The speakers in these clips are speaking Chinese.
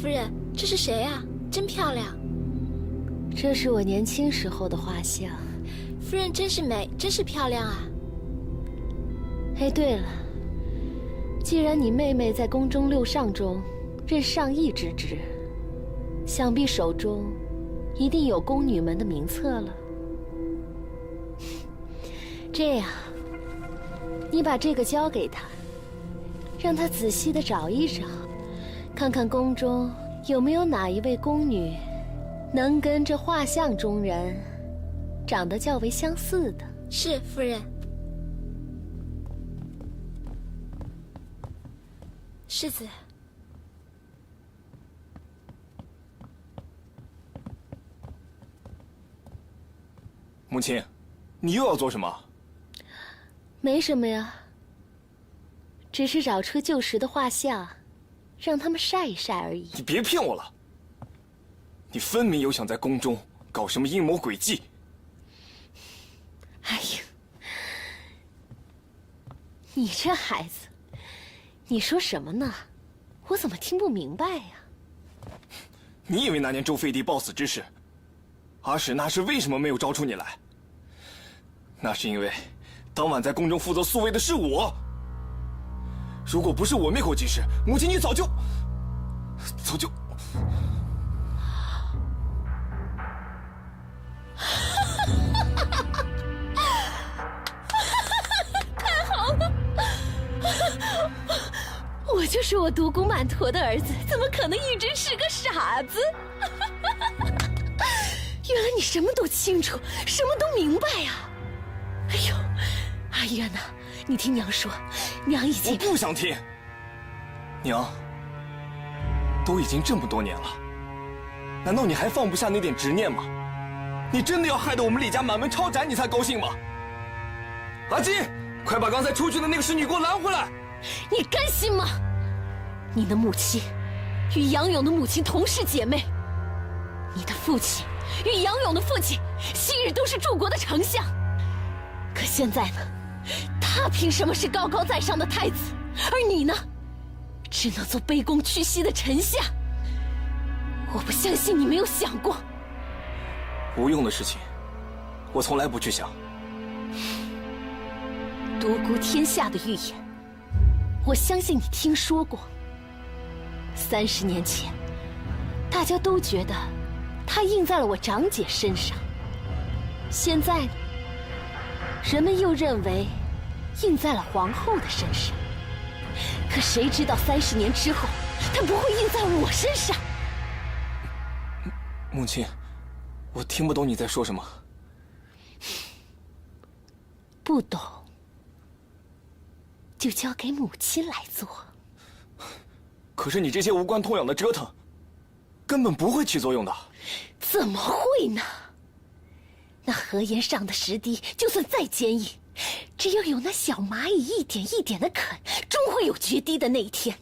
夫人，这是谁啊？真漂亮。这是我年轻时候的画像。夫人真是美，真是漂亮啊。哎，对了，既然你妹妹在宫中六上中任上议之职，想必手中一定有宫女们的名册了。这样，你把这个交给她，让她仔细的找一找，看看宫中有没有哪一位宫女能跟这画像中人长得较为相似的。是，夫人。世子，母亲，你又要做什么？没什么呀，只是找出旧时的画像，让他们晒一晒而已。你别骗我了！你分明有想在宫中搞什么阴谋诡计。哎呀，你这孩子，你说什么呢？我怎么听不明白呀？你以为那年周废帝暴死之事，阿史那时为什么没有招出你来？那是因为当晚在宫中负责宿卫的是我。如果不是我灭口即逝，母亲你早就……我就说我独孤满陀的儿子，怎么可能一直是个傻子？原来你什么都清楚，什么都明白呀！哎呦，阿渊呐，你听娘说，娘已经……我不想听。娘，都已经这么多年了，难道你还放不下那点执念吗？你真的要害得我们李家满门抄斩你才高兴吗？阿金，快把刚才出去的那个侍女给我拦回来！你甘心吗？你的母亲与杨勇的母亲同是姐妹，你的父亲与杨勇的父亲昔日都是柱国的丞相，可现在呢，他凭什么是高高在上的太子，而你呢，只能做卑躬屈膝的臣下？我不相信你没有想过。无用的事情，我从来不去想。独孤天下的预言，我相信你听说过。30年前，大家都觉得它印在了我长姐身上。现在呢，人们又认为印在了皇后的身上。可谁知道30年之后，它不会印在我身上。母亲，我听不懂你在说什么。不懂，就交给母亲来做。可是你这些无关痛痒的折腾，根本不会起作用的。怎么会呢？那河沿上的石堤，就算再坚硬，只要有那小蚂蚁一点一点的啃，终会有决堤的那一天。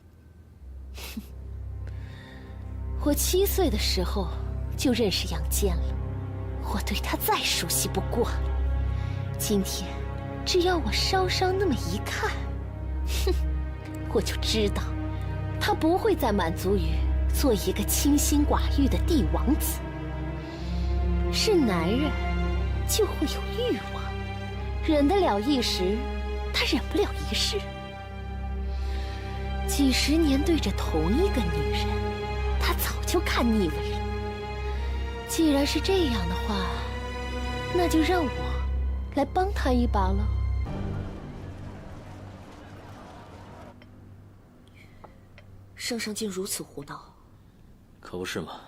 我7岁的时候就认识杨坚了，我对他再熟悉不过了。今天，只要我稍稍那么一看，我就知道，他不会再满足于做一个清心寡欲的帝王子。是男人就会有欲望，忍得了一时，他忍不了一世。几十年对着同一个女人，他早就看腻味了。既然是这样的话，那就让我来帮他一把了。圣上竟如此胡闹，可不是嘛？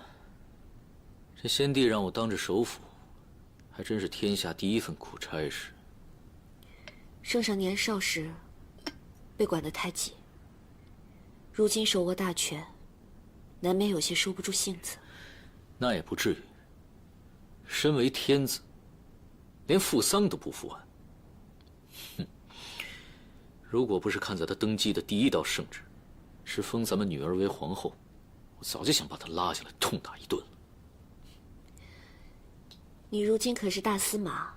这先帝让我当着首辅，还真是天下第一份苦差事。圣上年少时被管得太紧，如今手握大权，难免有些收不住性子。那也不至于。身为天子，连父丧都不服完。哼！如果不是看在他登基的第一道圣旨，是封咱们女儿为皇后，我早就想把他拉下来痛打一顿了。你如今可是大司马，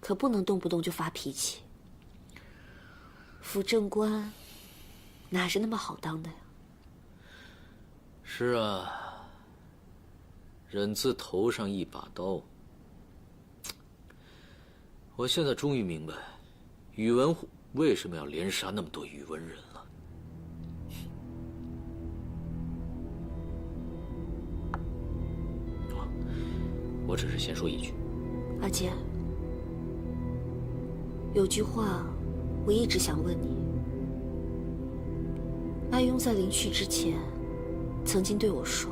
可不能动不动就发脾气。辅政官哪是那么好当的呀？是啊，忍字头上一把刀。我现在终于明白，宇文护为什么要连杀那么多宇文人了。我只是先说一句，阿坚，有句话我一直想问你。阿庸在临去之前，曾经对我说：“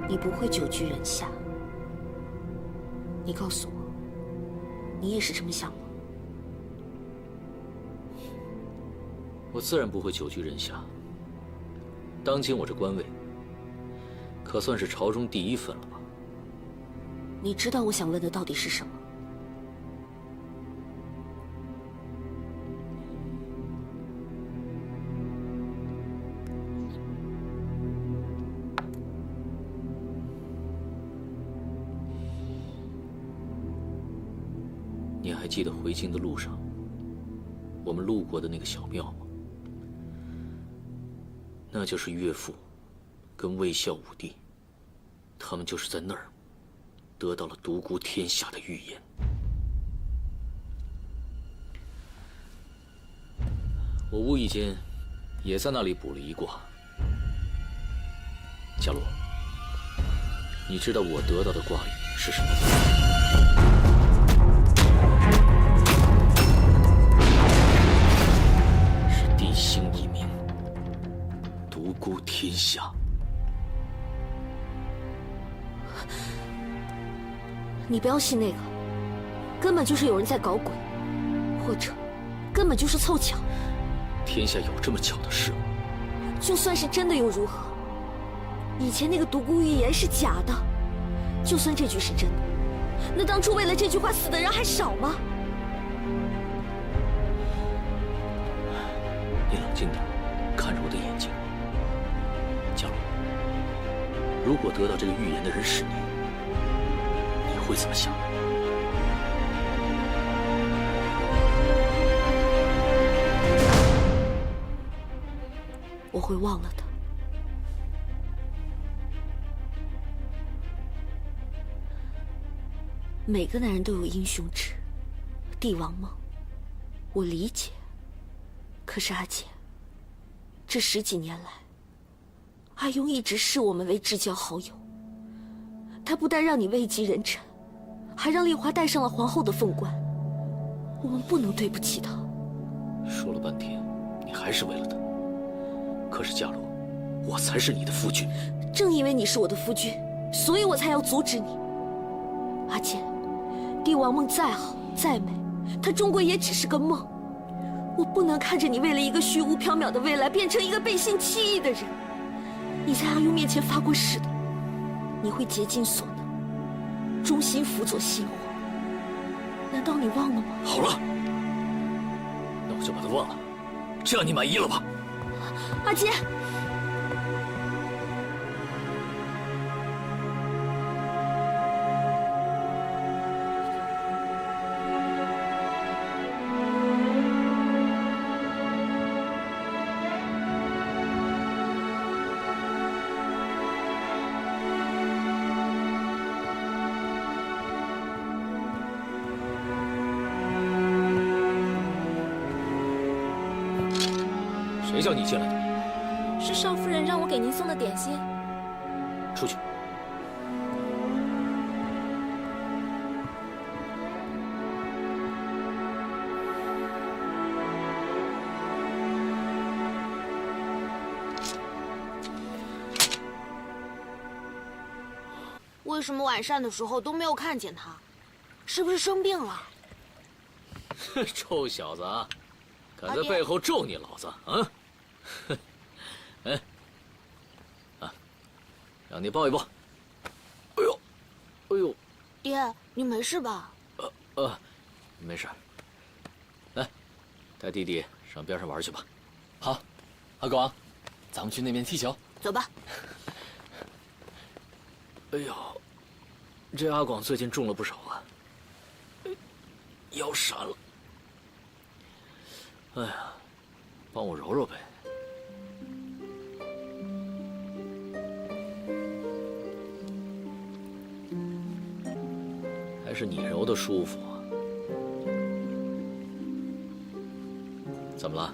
你不会久居人下。”你告诉我，你也是这么想吗？我自然不会久居人下。当今我这官位，可算是朝中第一份了吧？你知道我想问的到底是什么？你还记得回京的路上，我们路过的那个小庙吗？那就是岳父跟魏孝武帝，他们就是在那儿得到了独孤天下的预言。我无意间也在那里卜了一卦。伽罗，你知道我得到的卦语是什么吗？是地星一名，独孤天下。你不要信那个，根本就是有人在搞鬼，或者根本就是凑巧。天下有这么巧的事吗？就算是真的又如何？以前那个独孤预言是假的，就算这句是真的，那当初为了这句话死的人还少吗？你冷静点，看着我的眼睛。伽罗，如果得到这个预言的人是你，你会怎么想？我会忘了的。每个男人都有英雄志，帝王梦，我理解。可是阿姐，这10几年来，阿庸一直视我们为至交好友。他不但让你位极人臣，还让丽华戴上了皇后的凤冠。我们不能对不起他。说了半天，你还是为了他。可是伽罗，我才是你的夫君。正因为你是我的夫君，所以我才要阻止你。阿健，帝王梦再好再美，它终归也只是个梦。我不能看着你为了一个虚无缥缈的未来，变成一个背信弃义的人。你在阿庸面前发过誓的，你会竭尽所能，忠心辅佐西皇。难道你忘了吗？好了，那我就把它忘了，这样你满意了吧？阿杰，谁叫你进来的？是少夫人让我给您送的点心。出去。为什么晚膳的时候都没有看见他？是不是生病了？臭小子啊，敢在背后咒你老子啊！哎，啊，让你抱一抱。哎呦，哎呦，爹，你没事吧？没事。来，带弟弟上边上玩去吧。好，阿广，咱们去那边踢球。走吧。哎呦，这阿广最近重了不少啊，腰闪了。哎呀，帮我揉揉呗。是你揉的舒服啊。怎么了？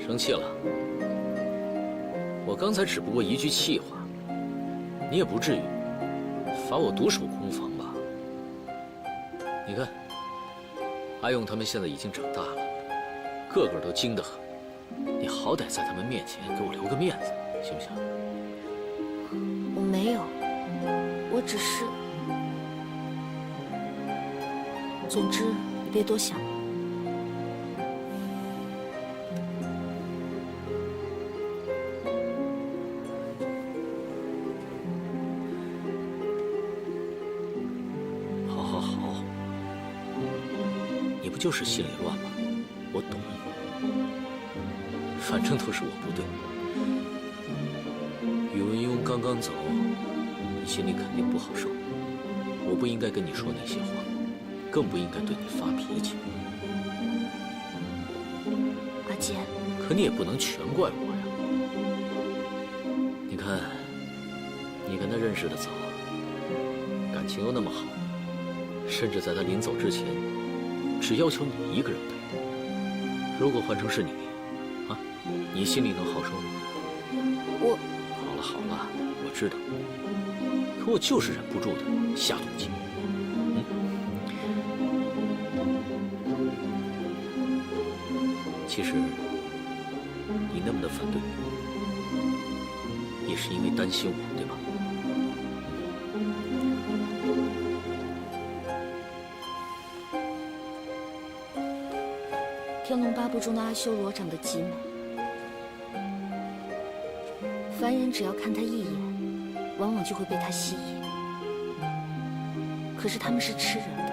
生气了？我刚才只不过一句气话，你也不至于罚我独守空房吧？你看，阿勇他们现在已经长大了，个个都精得很，你好歹在他们面前给我留个面子，行不行？我没有，我只是……总之，你别多想。就是心里乱吗？我懂，反正都是我不对。宇文邕刚刚走，你心里肯定不好受。我不应该跟你说那些话，更不应该对你发脾气。阿坚，可你也不能全怪我呀。你看，你跟他认识的早，感情又那么好，甚至在他临走之前。只要求你一个人陪。如果换成是你，啊，你心里能好受吗？好了，我知道，可我就是忍不住的下赌气。其实你那么的反对，也是因为担心我，对吧？《天龙八部》中的阿修罗长得极美，凡人只要看他一眼，往往就会被他吸引。可是他们是吃人的，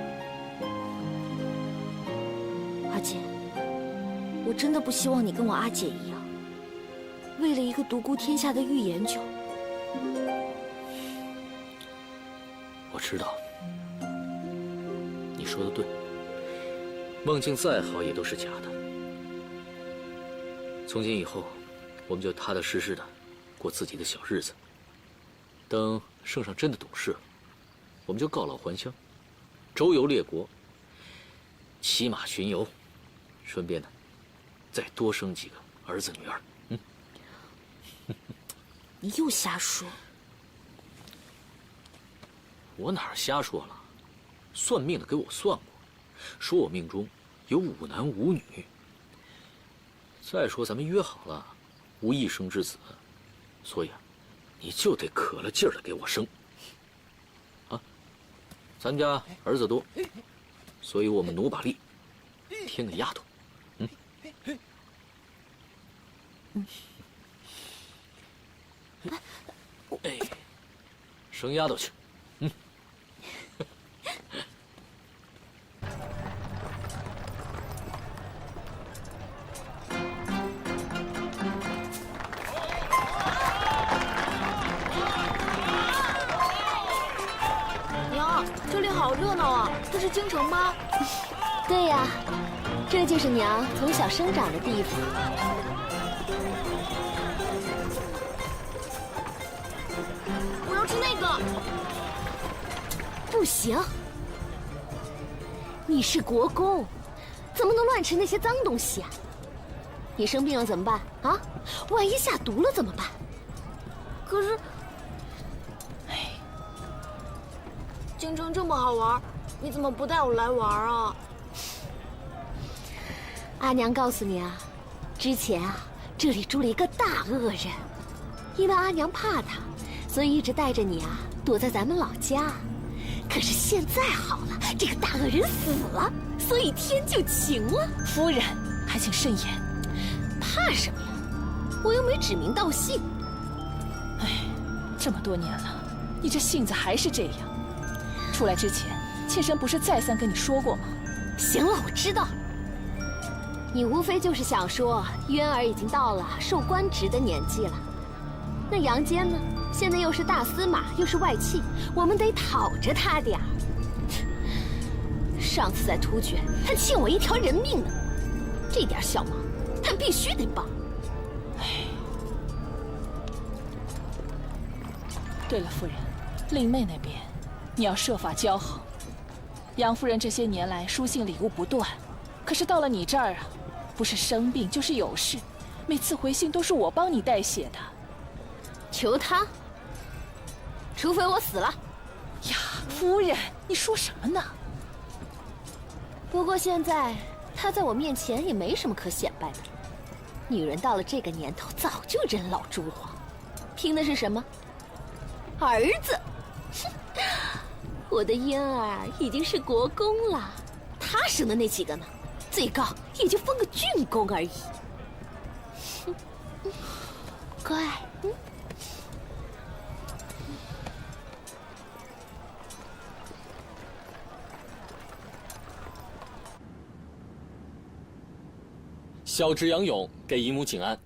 阿姐，我真的不希望你跟我阿姐一样，为了一个独孤天下的预言酒。我知道，你说的对。梦境再好也都是假的。从今以后，我们就踏踏实实的过自己的小日子。等圣上真的懂事了，我们就告老还乡，周游列国，骑马巡游，顺便呢，再多生几个儿子女儿。你又瞎说。我哪儿瞎说了？算命的给我算过，说我命中有5男5女。再说咱们约好了，无一生之子，所以啊，你就得可了劲儿的给我生。啊，咱家儿子多，所以我们努把力，添个丫头。哎，生丫头去。这里好热闹啊！这是京城吗？对呀，这就是娘从小生长的地方。我要吃那个。不行，你是国公，怎么能乱吃那些脏东西啊？你生病了怎么办啊？万一下毒了怎么办？可是，京城这么好玩，你怎么不带我来玩啊？阿娘告诉你啊，之前啊，这里住了一个大恶人，因为阿娘怕他，所以一直带着你啊躲在咱们老家。可是现在好了，这个大恶人死了，所以天就晴了。夫人，还请慎言。怕什么呀？我又没指名道姓。这么多年了，你这性子还是这样。出来之前，妾身不是再三跟你说过吗？行了，我知道。你无非就是想说，渊儿已经到了受官职的年纪了。那杨坚呢？现在又是大司马，又是外戚，我们得讨着他点儿。上次在突厥，他欠我一条人命呢，这点小忙，他必须得帮。对了，夫人，令妹那边你要设法教好。杨夫人这些年来书信礼物不断，可是到了你这儿啊，不是生病就是有事，每次回信都是我帮你代写的。求他？除非我死了。呀，夫人，你说什么呢？不过现在他在我面前也没什么可显摆的。女人到了这个年头，早就人老珠黄，拼的是什么？儿子。我的嫣儿已经是国公了，他生的那几个呢，最高也就封个郡公而已。乖，小侄杨勇给姨母请安。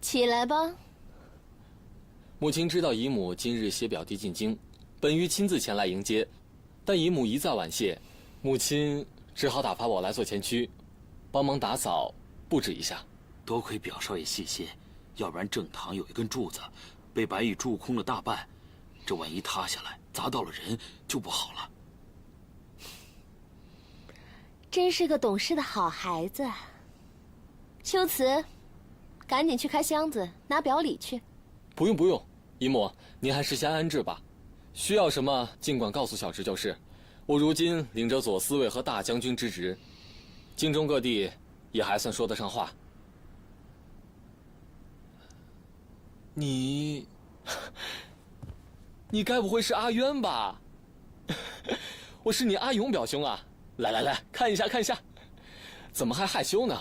起来吧。母亲知道姨母今日携表弟进京，本欲亲自前来迎接，但姨母一再婉谢，母亲只好打发我来做前驱，帮忙打扫布置一下。多亏表少爷细心，要不然正堂有一根柱子，被白羽蛀空了大半，这万一塌下来砸到了人就不好了。真是个懂事的好孩子。秋瓷，赶紧去开箱子拿表里去。不用不用，姨母您还是先安置吧，需要什么尽管告诉小侄就是。我如今领着左司尉和大将军之职，京中各地也还算说得上话。你该不会是阿渊吧？我是你阿勇表兄啊！来来来，看一下看一下，怎么还害羞呢？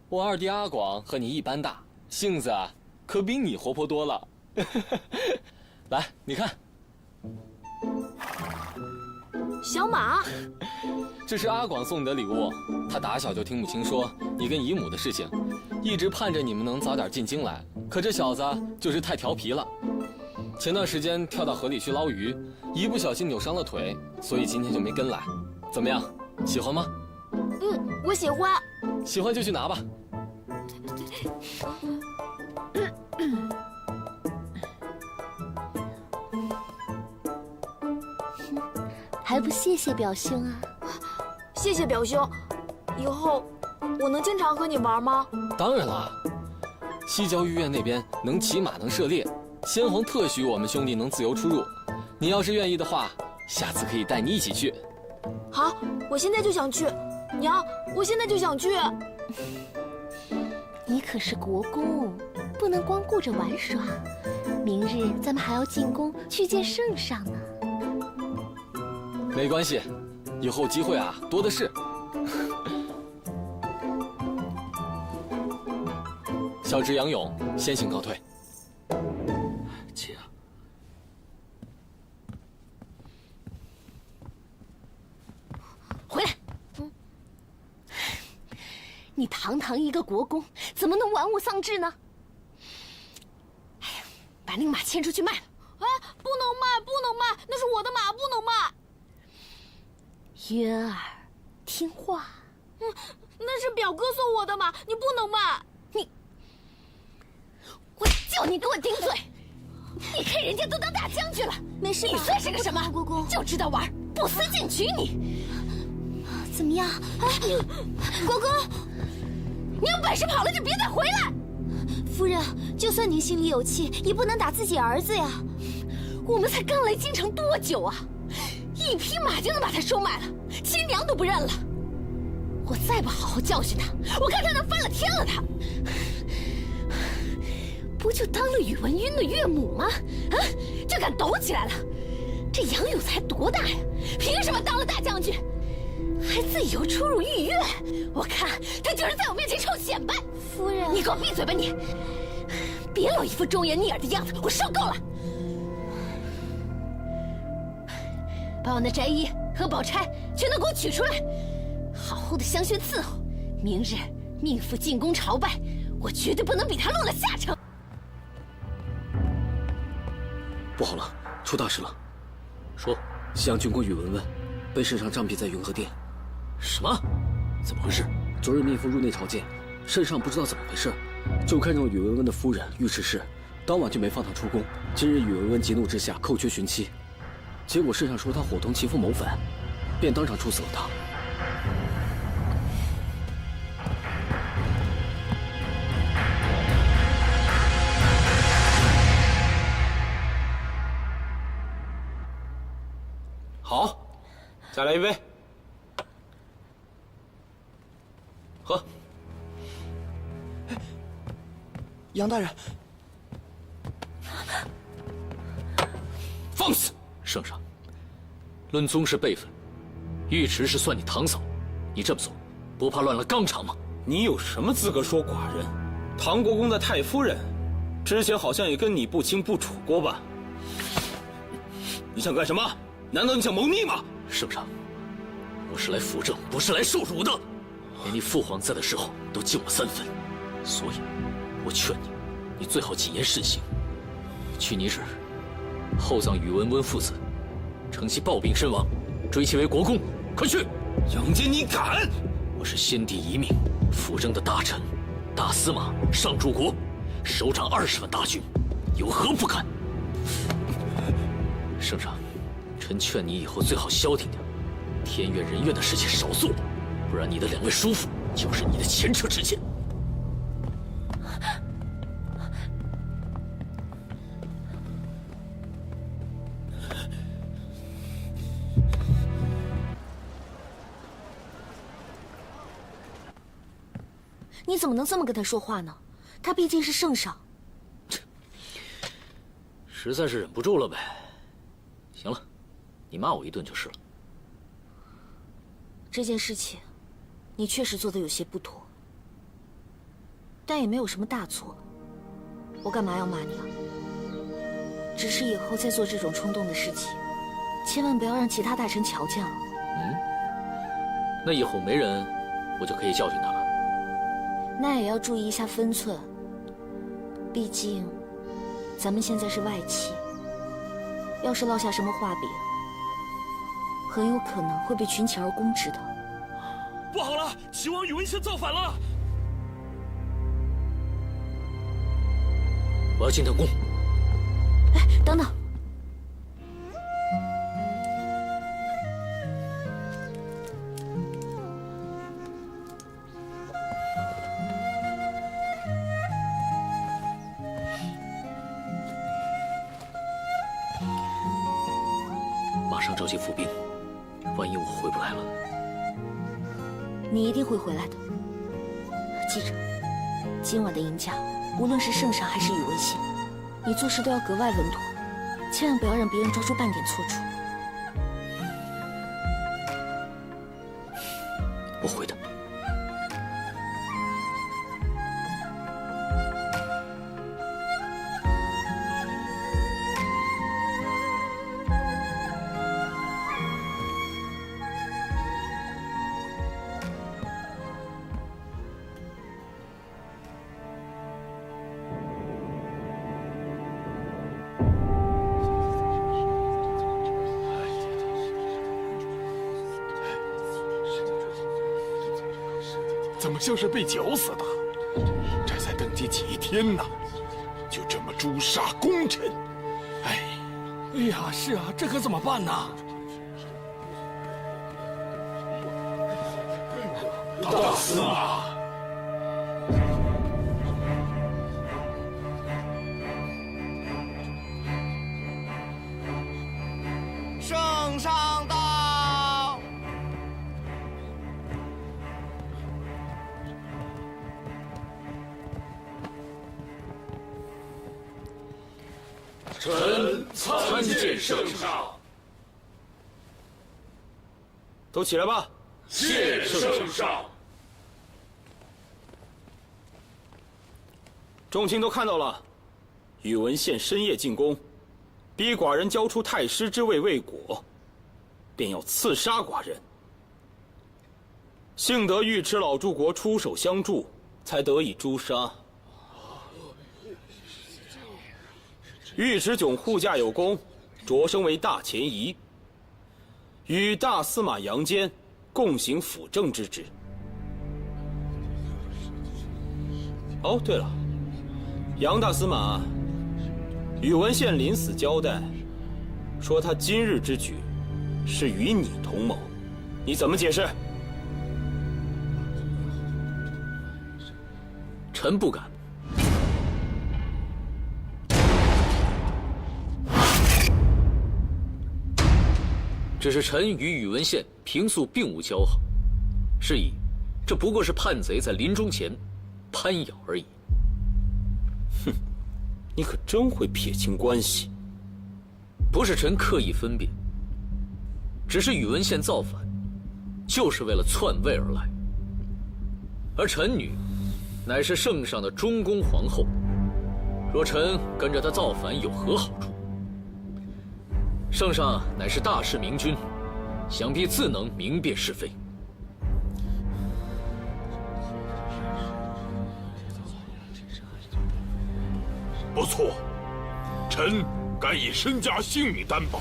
我二弟阿广和你一般大，性子啊可比你活泼多了。来，你看，小马，这是阿广送你的礼物。他打小就听母亲说你跟姨母的事情，一直盼着你们能早点进京来。可这小子就是太调皮了，前段时间跳到河里去捞鱼，一不小心扭伤了腿，所以今天就没跟来。怎么样，喜欢吗？我喜欢。喜欢就去拿吧。还不谢谢表兄啊？谢谢表兄，以后我能经常和你玩吗？当然了，西郊御苑那边能骑马能射猎，先皇特许我们兄弟能自由出入。你要是愿意的话，下次可以带你一起去。好，我现在就想去。娘，我现在就想去。你可是国公，不能光顾着玩耍。明日咱们还要进宫去见圣上呢。没关系，以后机会啊多的是。小侄杨勇先行告退。且回来。你堂堂一个国公，怎么能玩物丧志呢？哎呀，把那个马牵出去卖了。哎，不能卖，不能卖，那是我的马，不能卖。渊儿，听话。那是表哥送我的马，你不能卖。我叫你给我顶嘴！你看人家都当大将军了，没事吧？你算是个什么？国公就知道玩，不思进取你。怎么样？国公，你有本事跑了就别再回来。夫人，就算您心里有气，也不能打自己儿子呀。我们才刚来京城多久啊？一匹马就能把他收买了，亲娘都不认了。我再不好好教训他，我看他能翻了天了他。不就当了宇文赟的岳母吗？啊，就敢抖起来了？这杨勇才多大呀？凭什么当了大将军，还自由出入御苑？我看他就是在我面前臭显摆。夫人，你给我闭嘴吧你！别老一副忠言逆耳的样子，我受够了。把我那斋衣和宝钗全都给我取出来，好好的相宣伺候。明日命妇进宫朝拜，我绝对不能比他落了下乘。不好了，出大事了！说，西洋军官宇文文被圣上杖毙在云和殿。什么？怎么回事？昨日命妇入内朝见，圣上不知道怎么回事，就看中宇文文的夫人尉迟氏，当晚就没放她出宫。今日宇文文急怒之下扣缺寻妻。结果圣上说他伙同其父谋反，便当场处死了他。好，再来一杯。喝。杨大人，放肆！圣上，论宗室辈分，尉迟是算你堂嫂，你这么做，不怕乱了纲常吗？你有什么资格说寡人？唐国公的太夫人，之前好像也跟你不清不楚过吧？你想干什么？难道你想谋逆吗？圣上，我是来辅政，不是来受辱的。连你父皇在的时候都敬我3分，所以，我劝你，你最好谨言慎行。去你旨，厚葬宇文温父子，趁其暴病身亡，追其为国公。快去！杨坚，你敢！我是先帝遗命辅政的大臣，大司马上柱国，手掌20万大军，有何不敢？圣上，臣劝你以后最好消停点，天怨人怨的事情少做，不然你的2位叔父就是你的前车之鉴。你怎么能这么跟他说话呢？他毕竟是圣上。实在是忍不住了呗。行了，你骂我一顿就是了。这件事情，你确实做得有些不妥，但也没有什么大错。我干嘛要骂你啊？只是以后再做这种冲动的事情，千万不要让其他大臣瞧见了。那以后没人，我就可以教训他了。那也要注意一下分寸，毕竟咱们现在是外戚，要是落下什么话柄，很有可能会被群起而攻之的。不好了，齐王宇文宪造反了！我要进特宫。哎，等等。马上召集伏兵，万一我回不来了，你一定会回来的。记着，今晚的赢家，无论是圣上还是宇文宪，你做事都要格外稳妥，千万不要让别人抓住半点错处。我会的。怎么像是被绞死的？这才登基几天呢，就这么诛杀功臣？哎呀，是啊，这可怎么办呢？大司马，圣上到！臣参见圣上。都起来吧。谢圣上。众卿都看到了，宇文宪深夜进宫，逼寡人交出太师之位未果，便要刺杀寡人。幸得尉迟老柱国出手相助，才得以诛杀。尉迟迥护驾有功，擢升为大前仪，与大司马杨坚共行辅政之职。哦，对了，杨大司马，宇文宪临死交代，说他今日之举是与你同谋，你怎么解释？臣不敢。只是臣与宇文宪平素并无交好，是以这不过是叛贼在临终前攀咬而已。哼，你可真会撇清关系。不是臣刻意分辨，只是宇文宪造反，就是为了篡位而来。而臣女，乃是圣上的中宫皇后，若臣跟着他造反，有何好处？圣上乃是大事明君，想必自能明辨是非。不错，臣敢以身家性命担保，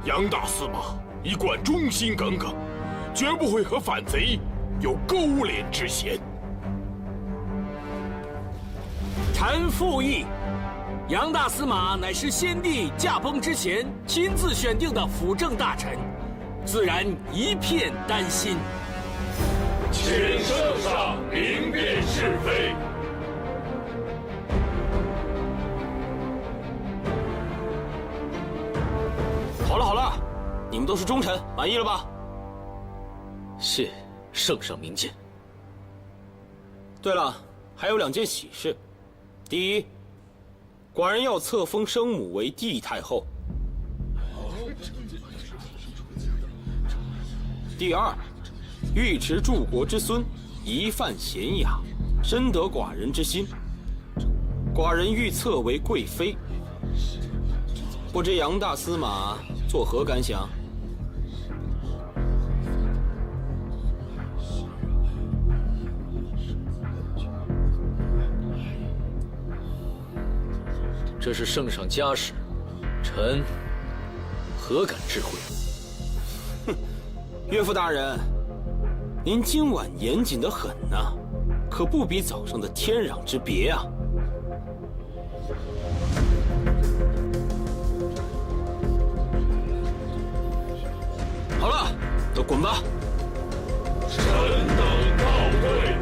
杨大司马一贯忠心耿耿，绝不会和反贼有勾连之嫌。臣附议。杨大司马乃是先帝驾崩之前亲自选定的辅政大臣，自然一片担心。请圣上明辨是非。好了好了，你们都是忠臣，满意了吧？谢圣上明鉴。对了，还有2件喜事。第一，寡人要册封生母为帝太后。第二，尉迟柱国之孙，一犯娴雅，深得寡人之心，寡人欲册为贵妃。不知杨大司马作何感想？这是圣上家事，臣何敢智慧？哼，岳父大人，您今晚严谨得很呐，可不比早上的天壤之别啊！好了，都滚吧！臣等告退。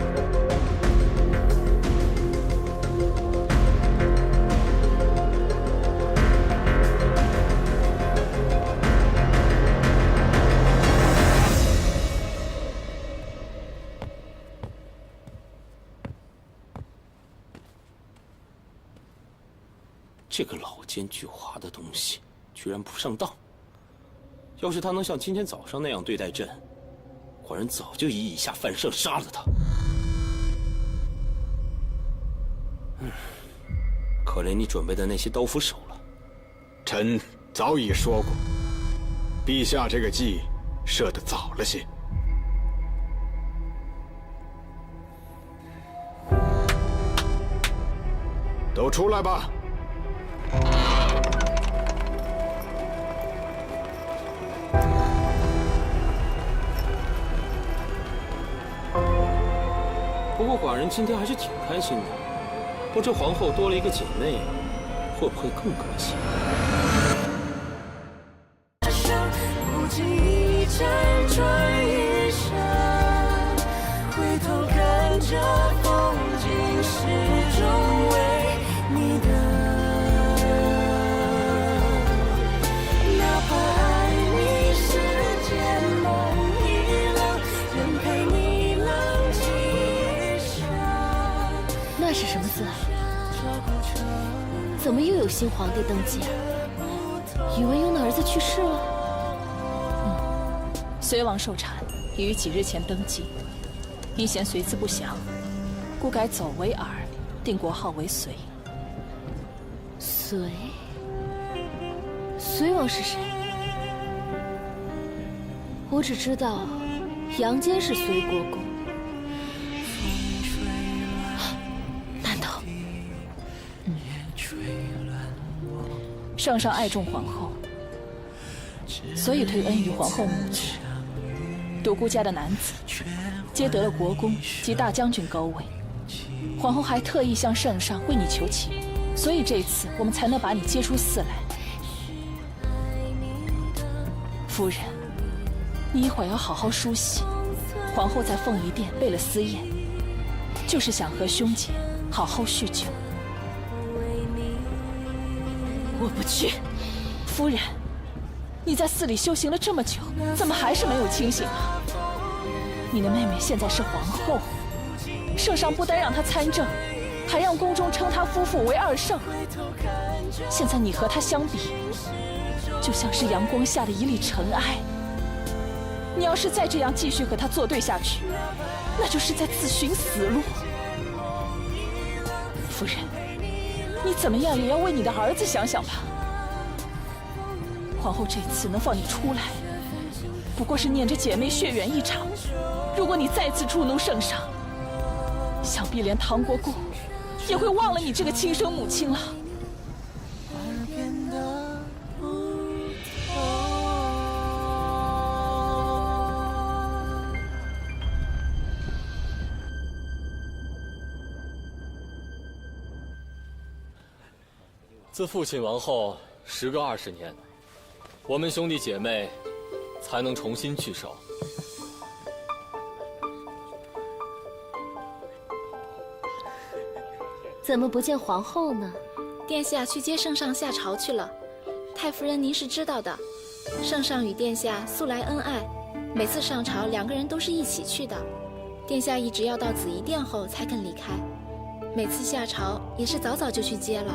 这个老奸巨猾的东西，居然不上当！要是他能像今天早上那样对待朕，寡人早就以下犯上杀了他。可怜你准备的那些刀斧手了。臣早已说过，陛下这个计设得早了些。都出来吧！不过寡人今天还是挺开心的，不知皇后多了一个姐妹，会不会更高兴？不经意辗转一生，回头看这风景，始终为你的。哪怕爱你世间梦一冷，愿陪你浪迹一生。那是什么字啊？怎么又有新皇帝登基啊？宇文邕的儿子去世了？隋王受禅，已于几日前登基，因嫌隋字不详，故改走为尔，定国号为隋。隋？隋王是谁？我只知道杨坚是隋国公。难道？圣上爱重皇后，所以推恩于皇后母亲。独孤家的男子，皆得了国公及大将军高位。皇后还特意向圣上为你求情，所以这次我们才能把你接出寺来。夫人，你一会儿要好好梳洗。皇后在凤仪殿备了私宴，就是想和兄姐好好叙旧。我不去。夫人，你在寺里修行了这么久，怎么还是没有清醒啊？你的妹妹现在是皇后，圣上不单让她参政，还让宫中称她夫妇为二圣。现在你和她相比，就像是阳光下的一粒尘埃。你要是再这样继续和她作对下去，那就是在自寻死路。夫人，你怎么样也要为你的儿子想想吧。皇后这次能放你出来，不过是念着姐妹血缘一场。如果你再次触怒圣上，想必连唐国公也会忘了你这个亲生母亲了。自父亲亡后时隔20年，我们兄弟姐妹才能重新聚首。怎么不见皇后呢？殿下去接圣上下朝去了。太夫人，您是知道的，圣上与殿下素来恩爱，每次上朝2个人都是一起去的。殿下一直要到紫夷殿后才肯离开，每次下朝也是早早就去接了。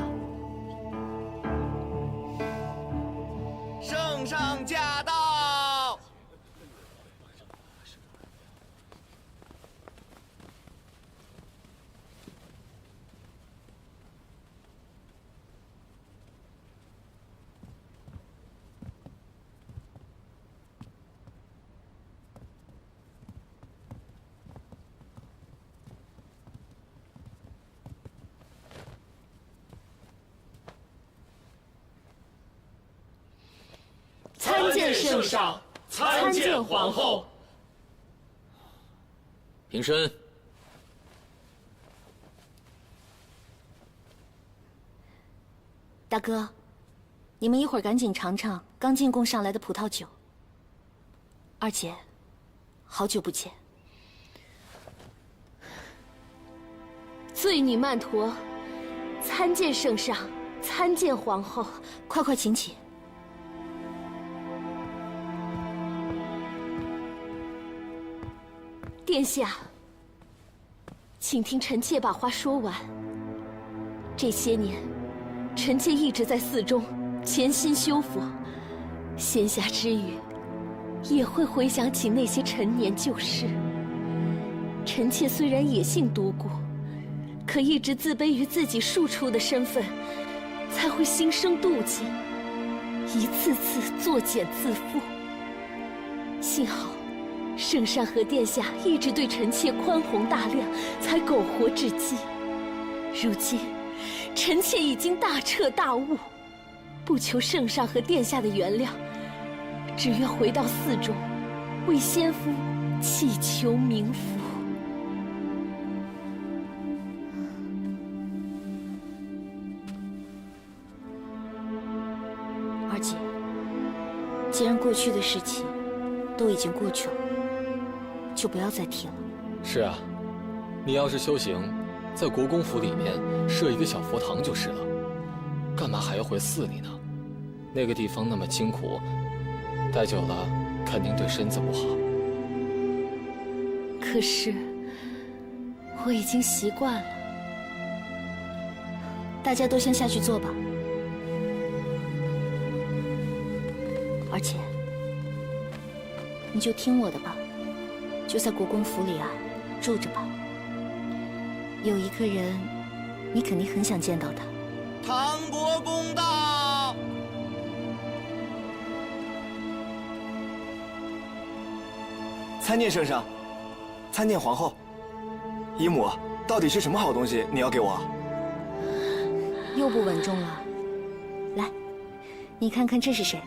圣上驾到！参见圣上，参见皇后。平身。大哥，你们一会儿赶紧尝尝刚进贡上来的葡萄酒。二姐，好久不见。罪女曼陀，参见圣上，参见皇后。快快请起。殿下，请听臣妾把话说完。这些年，臣妾一直在寺中潜心修佛，闲暇之余，也会回想起那些陈年旧事。臣妾虽然野性独孤，可一直自卑于自己庶出的身份，才会心生妒忌，一次次作茧自缚。幸好圣上和殿下一直对臣妾宽宏大量，才苟活至今。如今，臣妾已经大彻大悟，不求圣上和殿下的原谅，只愿回到寺中，为先夫祈求冥福。二姐，既然过去的事情都已经过去了，就不要再提了。是啊，你要是修行，在国公府里面设一个小佛堂就是了，干嘛还要回寺里呢？那个地方那么清苦，待久了肯定对身子不好。可是我已经习惯了。大家都先下去坐吧。而且，你就听我的吧，就在国公府里啊住着吧。有一个人，你肯定很想见到他。唐国公到！参见圣上，参见皇后。姨母，到底是什么好东西你要给我？又不稳重了。来，你看看这是谁？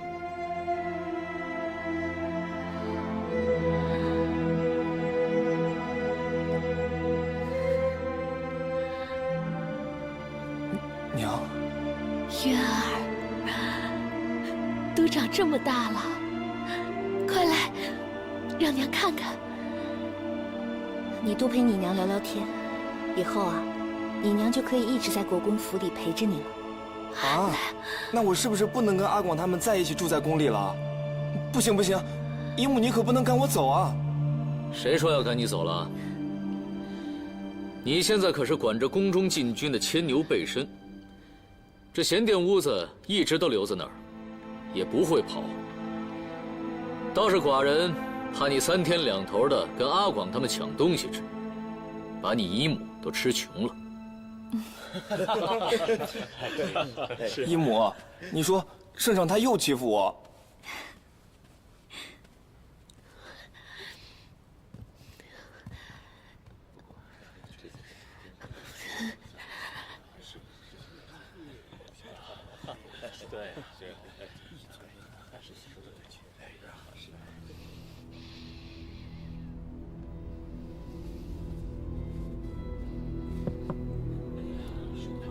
娘，月儿，都长这么大了，让娘看看。你多陪你娘聊聊天，以后啊，你娘就可以一直在国公府里陪着你了。啊，那我是不是不能跟阿广他们在一起住在宫里了？不行不行，姨母你可不能赶我走啊！谁说要赶你走了？你现在可是管着宫中禁军的牵牛背身，这闲殿屋子一直都留在那儿，也不会跑。倒是寡人怕你3天2头的跟阿广他们抢东西吃，把你姨母都吃穷了。姨母，你说圣上他又欺负我。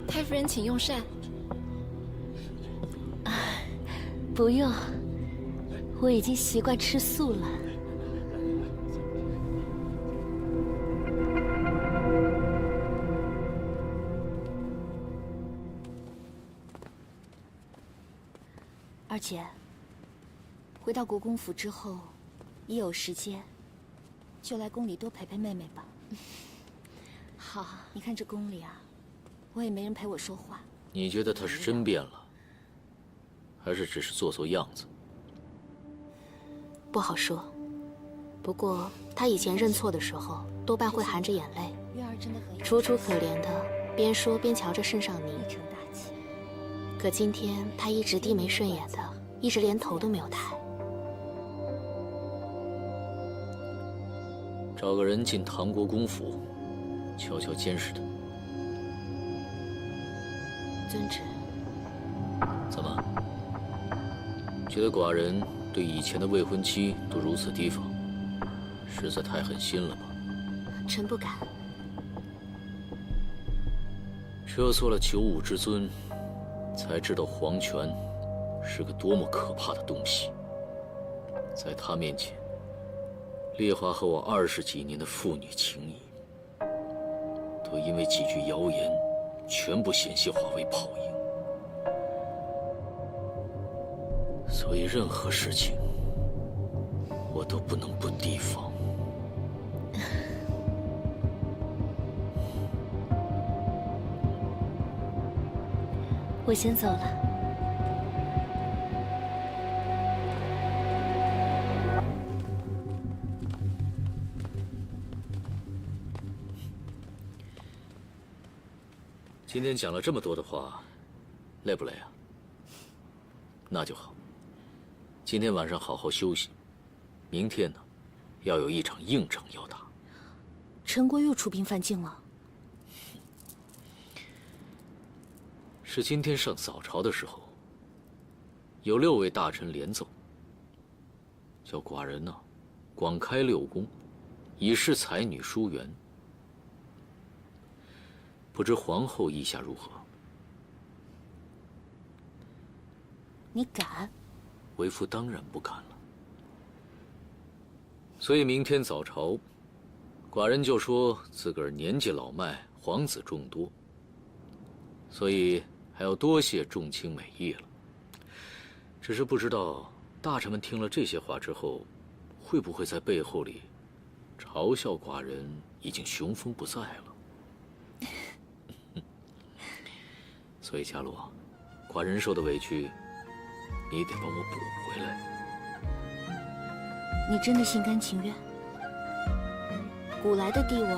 太夫人，请用膳。不用，我已经习惯吃素了。二姐，回到国公府之后，一有时间，就来宫里多陪陪妹妹吧。好，你看这宫里啊，我也没人陪我说话。你觉得他是真变了，还是只是做做样子？不好说。不过他以前认错的时候，多半会含着眼泪，楚楚可怜的边说边瞧着圣上您。可今天他一直低眉顺眼的，一直连头都没有抬。找个人进唐国公府，悄悄监视他。遵旨。怎么？觉得寡人对以前的未婚妻都如此提防，实在太狠心了吧？臣不敢。只有做了九五之尊，才知道皇权是个多么可怕的东西。在他面前，烈华和我20几年的父女情谊，都因为几句谣言，全部险些化为泡影。所以任何事情，我都不能不提防。我先走了。今天讲了这么多的话，累不累啊？那就好。今天晚上好好休息，明天呢，要有一场硬仗要打。陈国又出兵犯境了。是今天上早朝的时候，有6位大臣连奏，叫寡人呢，广开6宫，以示才女淑媛。不知皇后意下如何？你敢？为夫当然不敢了。所以明天早朝，寡人就说自个儿年纪老迈，皇子众多，所以还要多谢众卿美意了。只是不知道大臣们听了这些话之后，会不会在背后里嘲笑寡人已经雄风不再了？所以伽罗，寡人受的委屈，你得帮我补回来。你真的心甘情愿？古来的帝王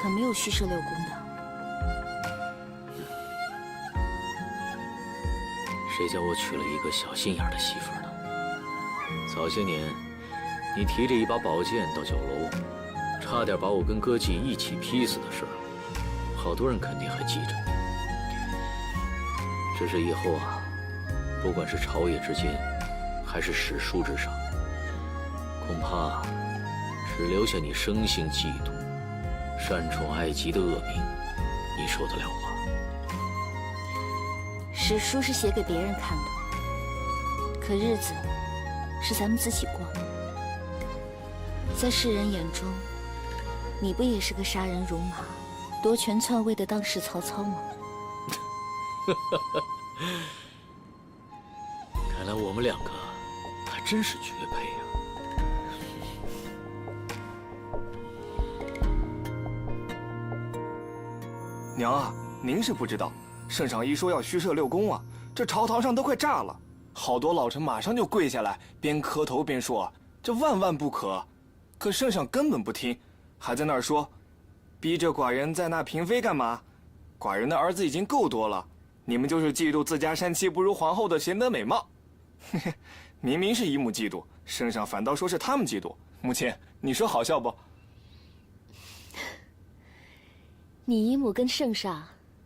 可没有虚设6宫的。谁叫我娶了一个小心眼的媳妇呢？早些年，你提着一把宝剑到酒楼，差点把我跟歌妓一起劈死的事儿，好多人肯定还记着。只是以后啊，不管是朝野之间，还是史书之上，恐怕只留下你生性嫉妒、擅宠爱姬的恶名，你受得了吗？史书是写给别人看的，可日子是咱们自己过的。在世人眼中，你不也是个杀人如麻、夺权篡位的当世曹操吗？看来我们两个还真是绝配啊！娘啊，您是不知道，圣上一说要虚设6宫啊，这朝堂上都快炸了，好多老臣马上就跪下来，边磕头边说这万万不可。可圣上根本不听，还在那儿说，逼着寡人在那嫔妃干嘛？寡人的儿子已经够多了，你们就是嫉妒自家山妻不如皇后的贤德美貌。明明是姨母嫉妒，圣上反倒说是他们嫉妒。母亲，你说好笑不？你姨母跟圣上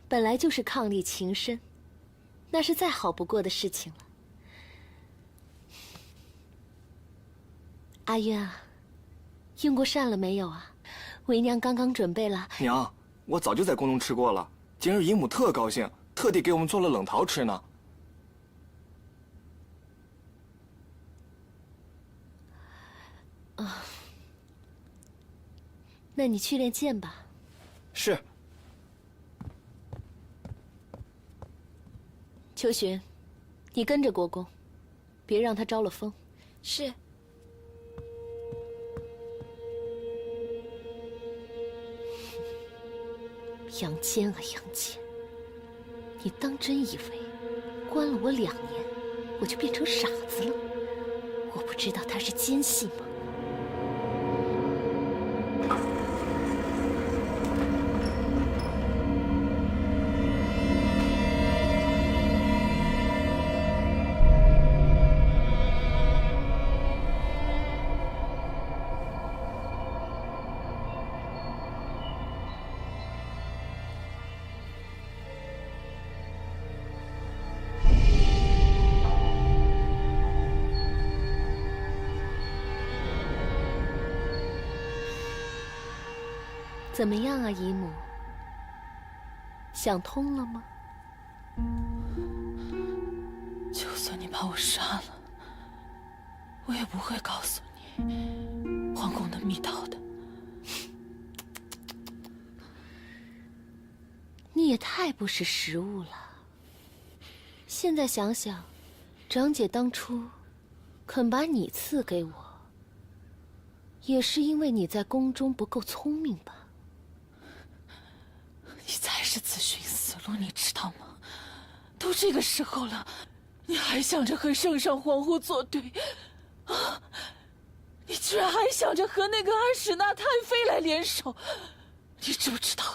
本来就是伉俪情深，那是再好不过的事情了。阿渊啊，用过膳了没有啊？为娘刚刚准备了。娘，我早就在宫中吃过了，今日姨母特高兴，特地给我们做了冷桃吃呢。啊，那你去练剑吧。是。秋寻，你跟着国公，别让他招了风。是。杨坚啊杨坚，你当真以为关了我2年，我就变成傻子了？我不知道他是奸细吗？怎么样啊，姨母？想通了吗？就算你把我杀了，我也不会告诉你皇宫的密道的。你也太不识时务了。现在想想，长姐当初肯把你赐给我，也是因为你在宫中不够聪明吧？你才是自寻死路，你知道吗？都这个时候了，你还想着和圣上皇后作对啊？你居然还想着和那个安史那太妃来联手？你知不知道，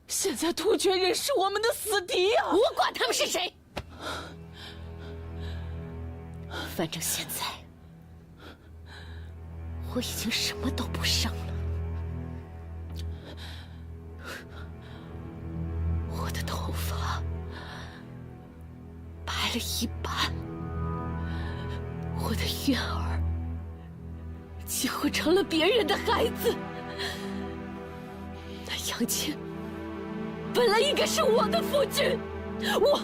现在突厥人是我们的死敌呀！我管他们是谁，反正现在我已经什么都不剩了。我的头发白了一半，我的月儿几乎成了别人的孩子。那杨坚本来应该是我的夫君，我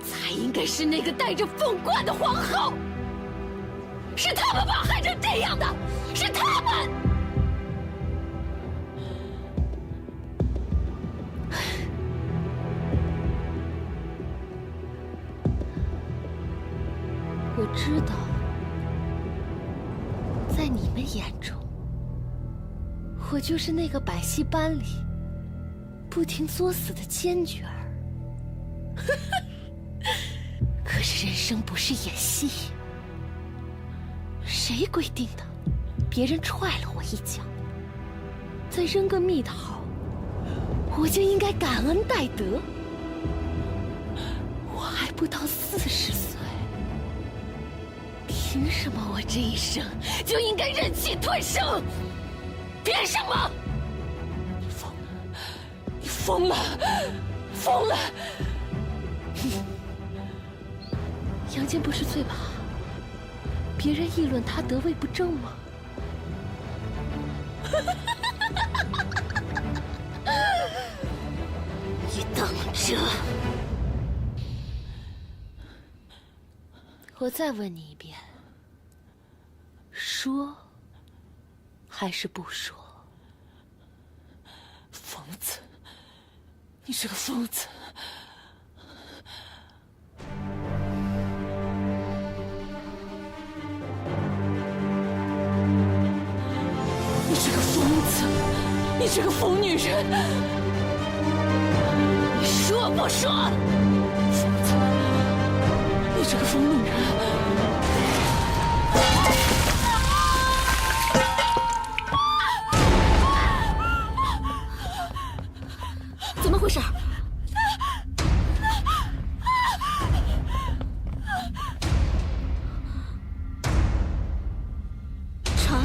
才应该是那个戴着凤冠的皇后。是他们把我害成这样的，是他们！我知道，在你们眼中，我就是那个百戏班里不停作死的奸角儿。可是人生不是演戏，谁规定的？别人踹了我一脚，再扔个蜜桃，我就应该感恩戴德。我还不到40岁。凭什么我这一生就应该忍气吞声？凭什么？你疯了！你疯了！疯了！杨坚不是最怕别人议论他得位不正吗？你等着！我再问你一遍。说还是不说？疯子，你是个疯子！你是个疯子！你是个疯女人！你说不说？疯子！你这个疯女人！怎么回事？婵儿，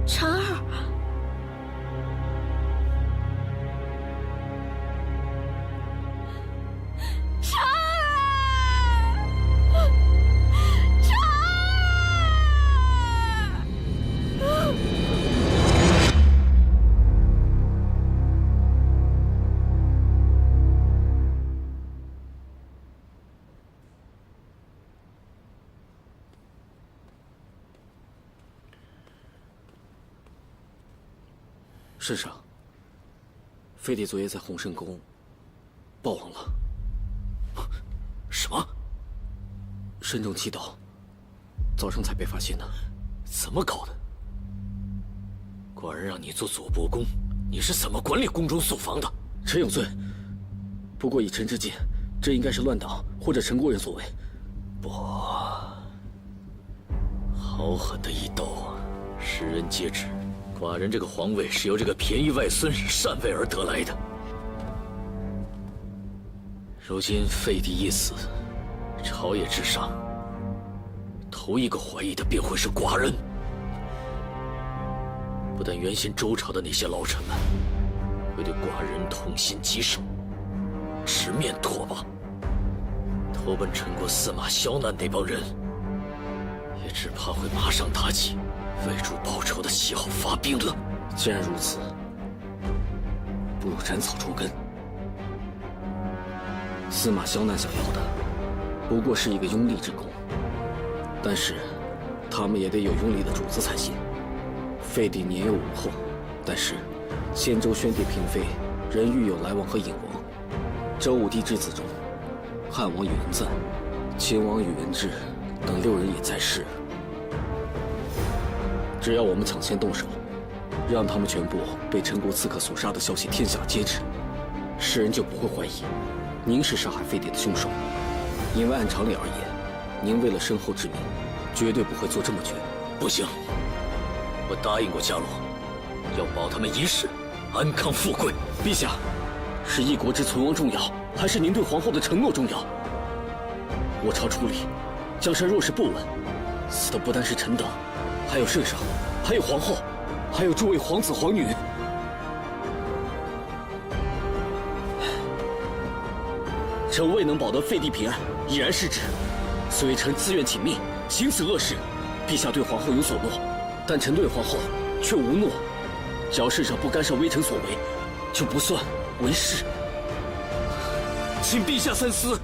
婵儿，婵儿，婵儿。圣上，飞帝昨夜在洪圣宫暴亡了。什么？身中7刀，早上才被发现的。怎么搞的？寡人让你做左伯公，你是怎么管理宫中宿房的？臣有罪。不过以臣之见，这应该是乱党或者陈国人所为。不，好狠的一刀啊！世人皆知。寡人这个皇位是由这个便宜外孙禅位而得来的。如今废帝一死，朝野之上，头一个怀疑的便会是寡人。不但原先周朝的那些老臣们会对寡人痛心疾首，直面唾骂，投奔陈国司马萧南那帮人，也只怕会马上打起为主报仇的旗号发兵了。既然如此，不如斩草除根。司马萧南想要的不过是一个拥立之功，但是他们也得有拥立的主子才行。废帝年幼无后，但是先周宣帝嫔妃仍育有来王和尹王。周武帝之子中，汉王宇文赞、秦王宇文智等6人也在世。只要我们抢先动手，让他们全部被陈国刺客所杀的消息天下皆知，世人就不会怀疑您是杀害废帝的凶手。因为按常理而言，您为了身后之名，绝对不会做这么绝。不行，我答应过家洛，要保他们一世安康富贵。陛下，是一国之存亡重要，还是您对皇后的承诺重要？我朝处理，江山若是不稳，死的不单是臣等，还有圣上，还有皇后，还有诸位皇子皇女。臣未能保得废帝平安，已然失职，所以臣自愿请命行此恶事。陛下对皇后有所诺，但臣对皇后却无诺。只要圣上不干涉微臣所为，就不算为是。请陛下三思。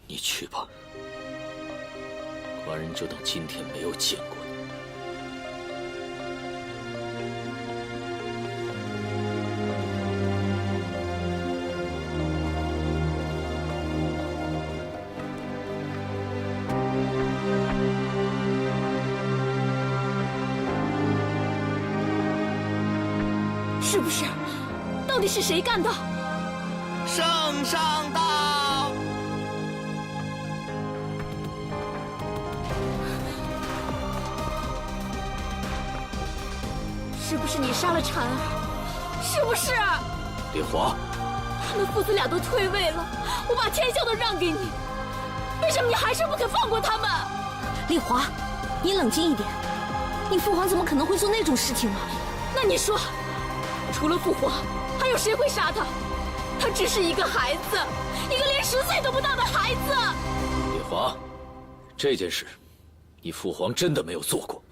你去吧，寡人就当今天没有见过你。是不是？到底是谁干的？圣上到！是不是你杀了婵儿？是不是？丽华，他们父子俩都退位了，我把天下都让给你，为什么你还是不肯放过他们？丽华，你冷静一点，你父皇怎么可能会做那种事情呢？那你说，除了父皇，还有谁会杀他？他只是一个孩子，一个连10岁都不到的孩子。李华，这件事，你父皇真的没有做过。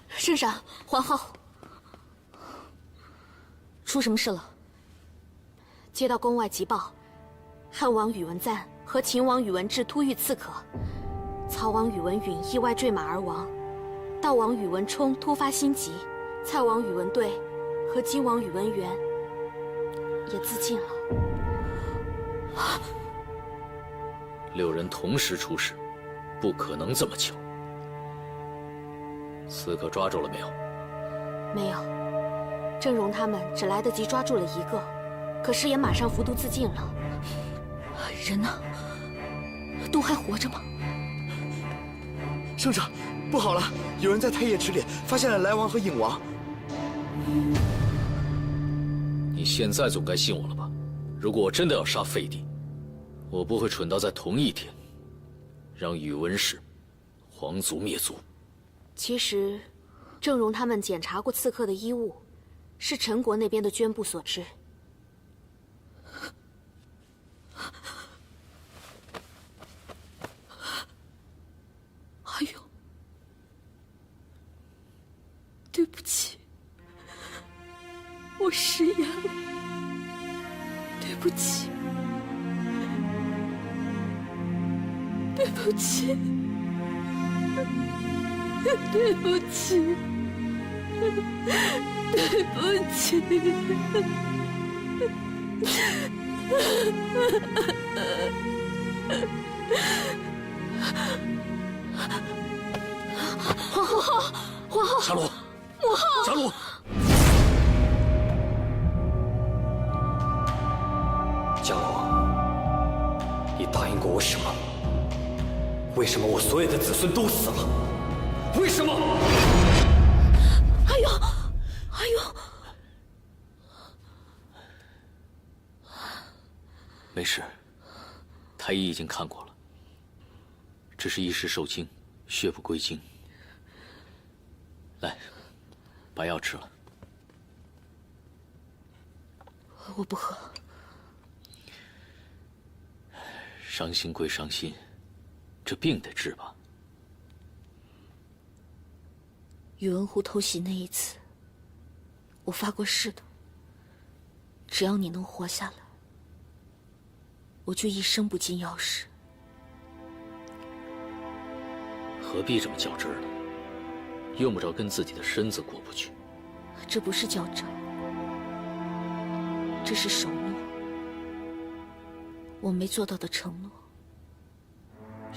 圣上，皇后，出什么事了？接到宫外急报，汉王宇文赞和秦王宇文志突遇刺客，曹王宇文允意外坠马而亡，悼王宇文冲突发心疾，蔡王宇文兑和金王宇文元也自尽了。6人同时出事，不可能这么巧。刺客抓住了没有？没有，郑荣他们只来得及抓住了1个，可是也马上服毒自尽了。人呢？都还活着吗？圣上，不好了！有人在太液池里发现了来王和影王。你现在总该信我了吧？如果我真的要杀废帝，我不会蠢到在同一天让宇文氏皇族灭族。其实，郑荣他们检查过刺客的衣物，是陈国那边的捐部所致。阿勇，对不起，我食言了，对不起，对不起。对不起，对不起。皇后，皇后，沙鲁，母后，沙鲁，江王，你答应过我什么？为什么我所有的子孙都死了？为什么？阿勇，阿勇，没事，太医已经看过了，只是一时受惊，血不归经。来，把药吃了。我不喝。伤心归伤心，这病得治吧。宇文湖偷袭那一次，我发过誓的，只要你能活下来，我就一生不进药室。何必这么较真呢？用不着跟自己的身子过不去。这不是较真，这是守诺。我没做到的承诺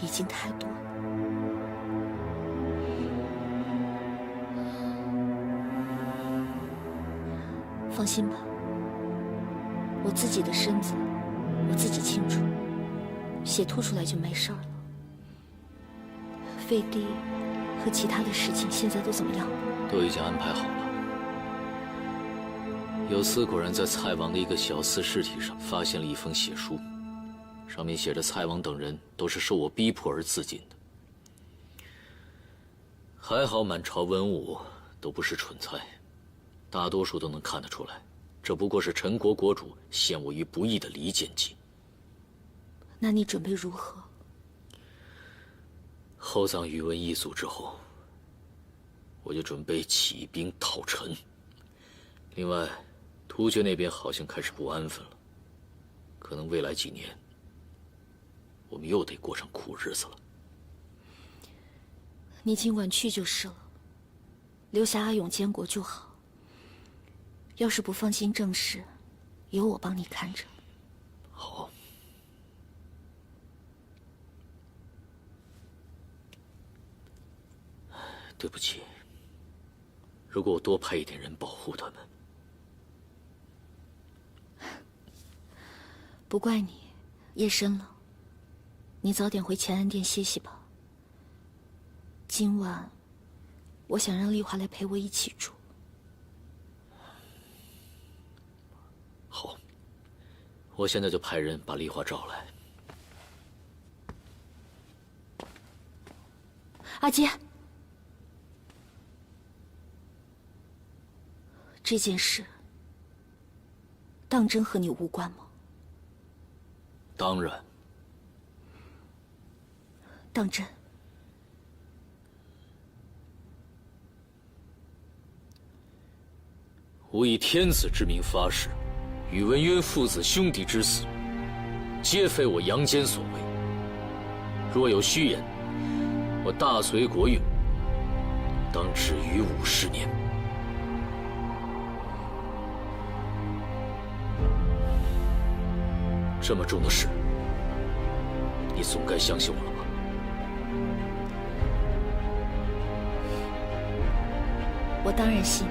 已经太多了。放心吧，我自己的身子我自己清楚，血吐出来就没事了。废帝和其他的事情现在都怎么样了？都已经安排好了。有司果然在蔡王的一个小厮尸体上发现了一封血书，上面写着蔡王等人都是受我逼迫而自尽的。还好满朝文武都不是蠢材，大多数都能看得出来，这不过是陈国国主陷我于不义的离间计。那你准备如何？厚葬宇文一族之后，我就准备起兵讨陈。另外，突厥那边好像开始不安分了，可能未来几年，我们又得过上苦日子了。你尽管去就是了，留下阿勇监国就好。要是不放心政事，有我帮你看着。好。对不起，如果我多派一点人保护他们。不怪你，夜深了，你早点回乾安殿歇息吧。今晚，我想让丽华来陪我一起住。好，我现在就派人把丽华找来。阿杰，这件事当真和你无关吗？当然。当真。吾以天子之名发誓，宇文渊父子兄弟之死，皆非我杨坚所为。若有虚言，我大隋国运当止于50年。这么重的事，你总该相信我了吧？我当然信。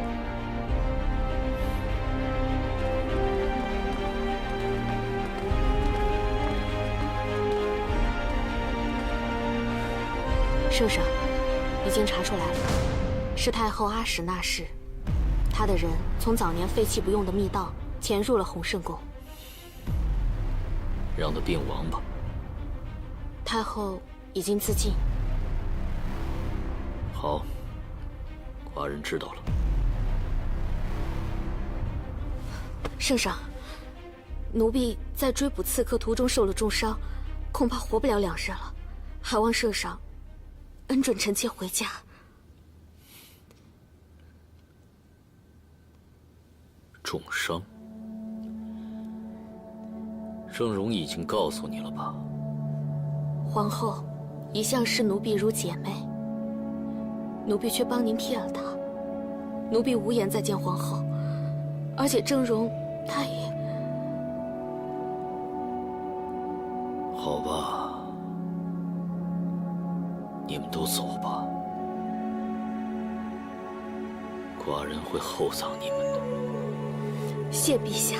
圣上，已经查出来了，是太后阿史那氏，她的人从早年废弃不用的密道潜入了洪圣宫。让他病亡吧。太后已经自尽。好，寡人知道了。圣上，奴婢在追捕刺客途中受了重伤，恐怕活不了2日了，还望圣上恩准臣妾回家。重伤？郑容已经告诉你了吧？皇后一向视奴婢如姐妹，奴婢却帮您骗了她，奴婢无颜再见皇后，而且郑容她也……好吧，你们都走吧，寡人会厚葬你们的。谢陛下。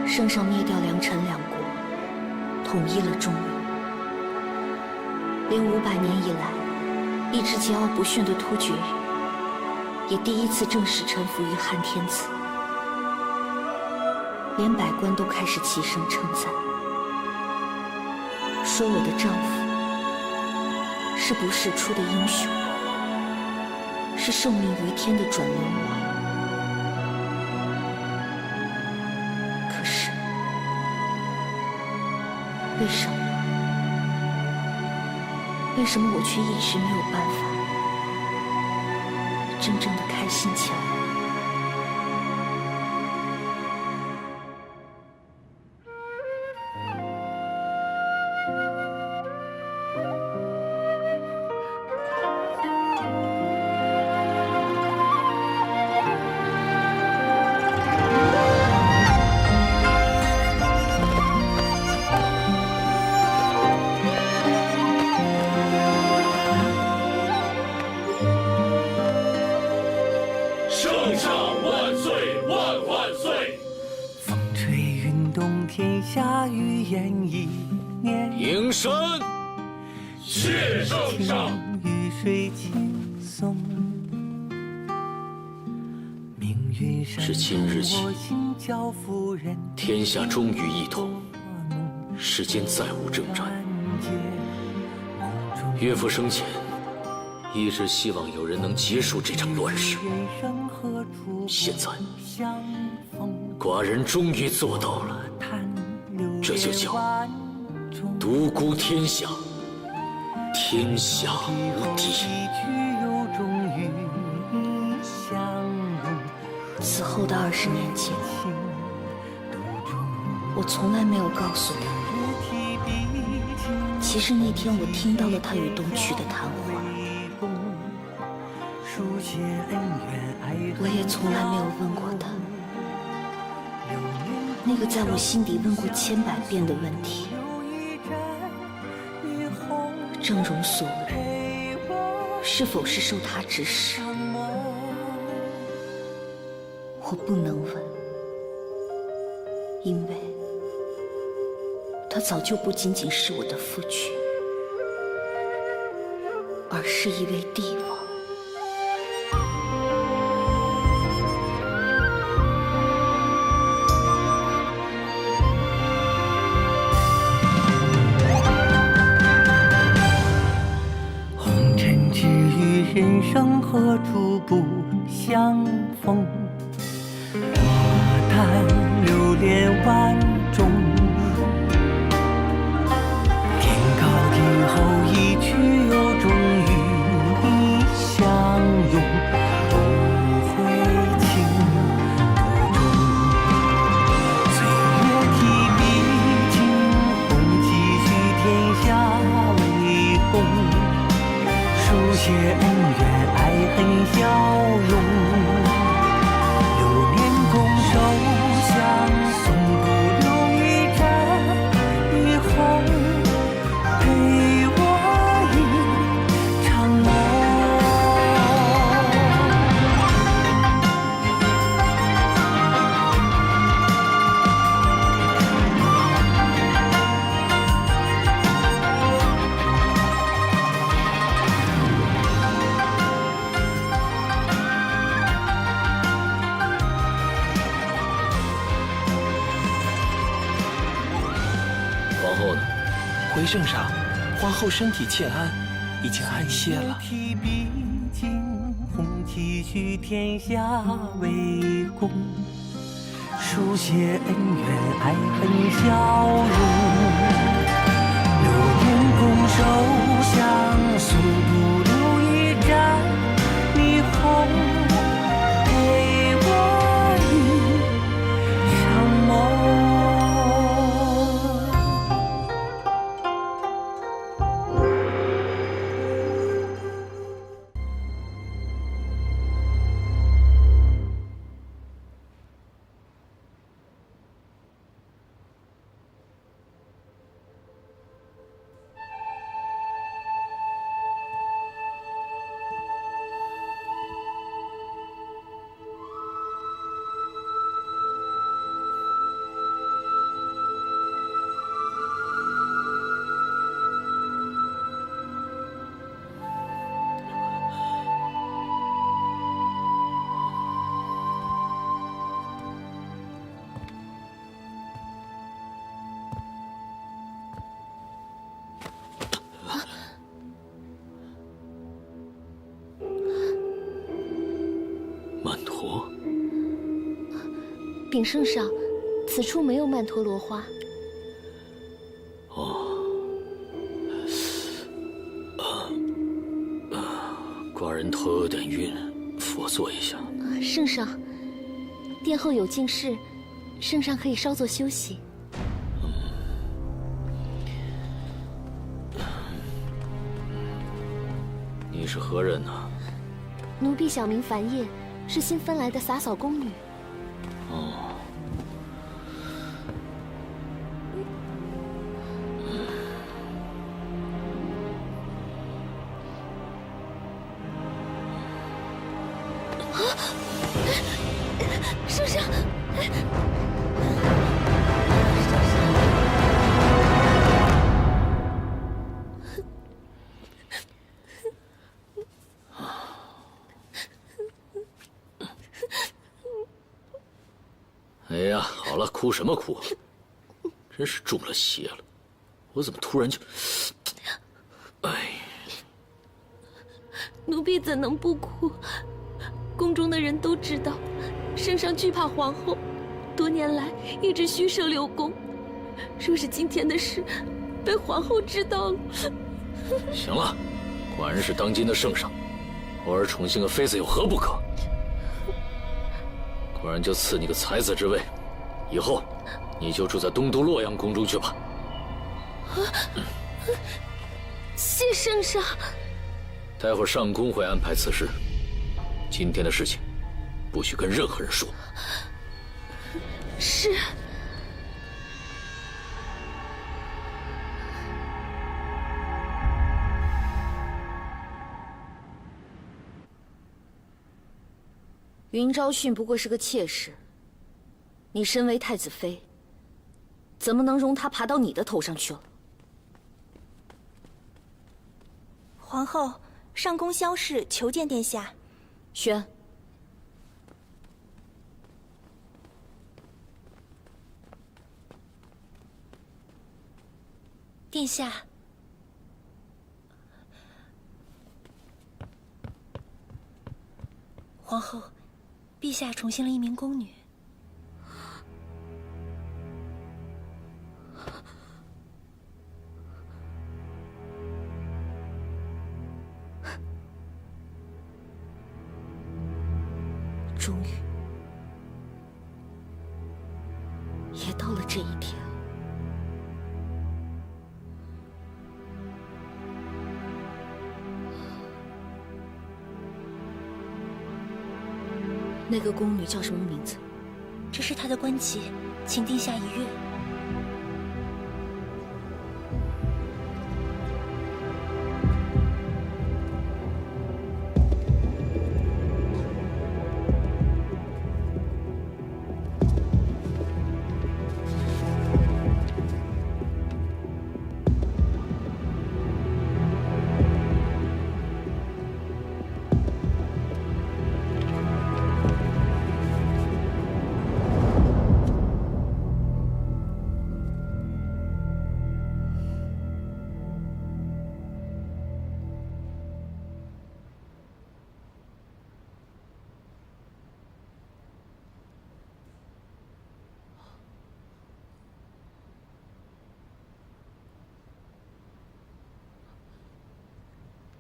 圣上灭掉梁陈两国，统一了中原，连500年以来一直桀骜不驯的突厥人，也第一次正式臣服于汉天子，连百官都开始齐声称赞，说我的丈夫是不世出的英雄，是受命于天的准龙王。可是，为什么我却一直没有办法真正的开心起来？圣上万岁万万岁！风吹云动天下雨烟一年。迎身。谢圣上。雨水轻松。是今日起，天下终于一统，世间再无征战。岳父生前一直希望有人能结束这场乱世，现在寡人终于做到了，这就叫独孤天下，天下无敌。此后的20年间，我从来没有告诉他，其实那天我听到了他与东渠的谈话，我也从来没有问过他，那个在我心底问过千百遍的问题，峥嵘所为，是否是受他指使？我不能问，因为他早就不仅仅是我的夫君，而是一位帝王。红尘只与人生何处不相逢？我叹流连万种，天高地厚，一去有终，与你相拥，不会情途中。岁月提笔惊鸿，几许天下为公，书写恩怨，爱恨笑容。手相送，不留一盏霓虹，陪我一场梦。回圣上，皇后身体欠安，已经安歇了。提笔惊鸿，几许天下为公，书写恩怨，爱恨笑容。流年拱手相送，不留一盏霓虹，陪我一场梦。禀圣上，此处没有曼陀罗花。寡人头有点晕，扶我坐一下。圣上，殿后有敬事，圣上可以稍作休息。你是何人呢？奴婢小名繁叶，是新分来的洒扫宫女。圣上，哎呀，好了，哭什么哭啊？真是中了邪了！我怎么突然就……哎，奴婢怎能不哭？宫中的人都知道，圣上惧怕皇后，多年来一直虚设留宫。若是今天的事被皇后知道了……行了，寡人是当今的圣上，偶尔宠幸个妃子有何不可？寡人就赐你个才子之位，以后你就住在东都洛阳宫中去吧。谢圣上。待会儿上宫会安排此事，今天的事情不许跟任何人说。是。云昭训不过是个妾室，你身为太子妃，怎么能容他爬到你的头上去了？皇后，上宫萧氏求见殿下。宣。殿下。皇后，陛下宠幸了一名宫女。终于，也到了这一天。那个宫女叫什么名字？这是她的官旗，请殿下一阅。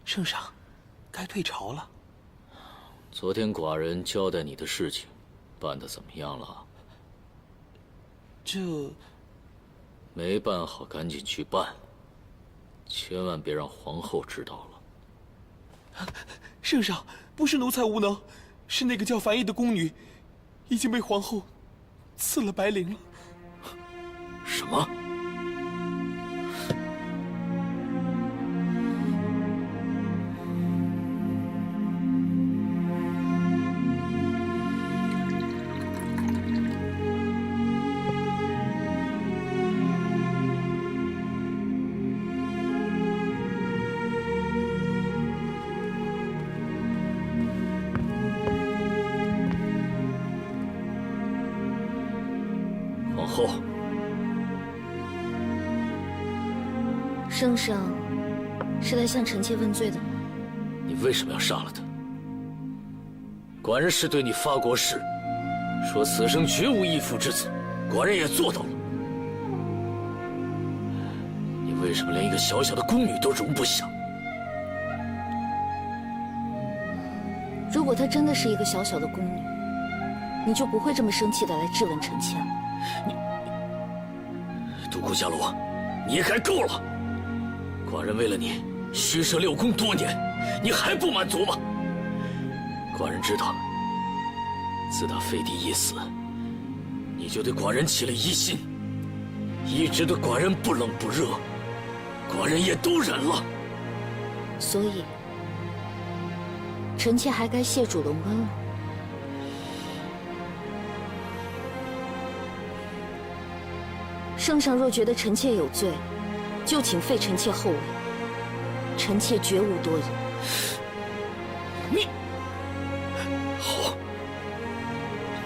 圣上，该退朝了。昨天寡人交代你的事情，办得怎么样了？这没办好，赶紧去办，千万别让皇后知道了。圣上，不是奴才无能，是那个叫樊毅的宫女，已经被皇后赐了白绫了。什么？皇后，圣上是来向臣妾问罪的吗？你为什么要杀了他？寡人是对你发过誓，说此生绝无义父之子，寡人也做到了。你为什么连一个小小的宫女都容不下？如果她真的是一个小小的宫女，你就不会这么生气的来质问臣妾了。独孤伽罗，你也该够了！寡人为了你虚设6宫多年，你还不满足吗？寡人知道，自打废帝一死，你就对寡人起了疑心，一直对寡人不冷不热，寡人也都忍了。所以，臣妾还该谢主隆恩了。圣上若觉得臣妾有罪，就请废臣妾后位，臣妾绝无多言。你好，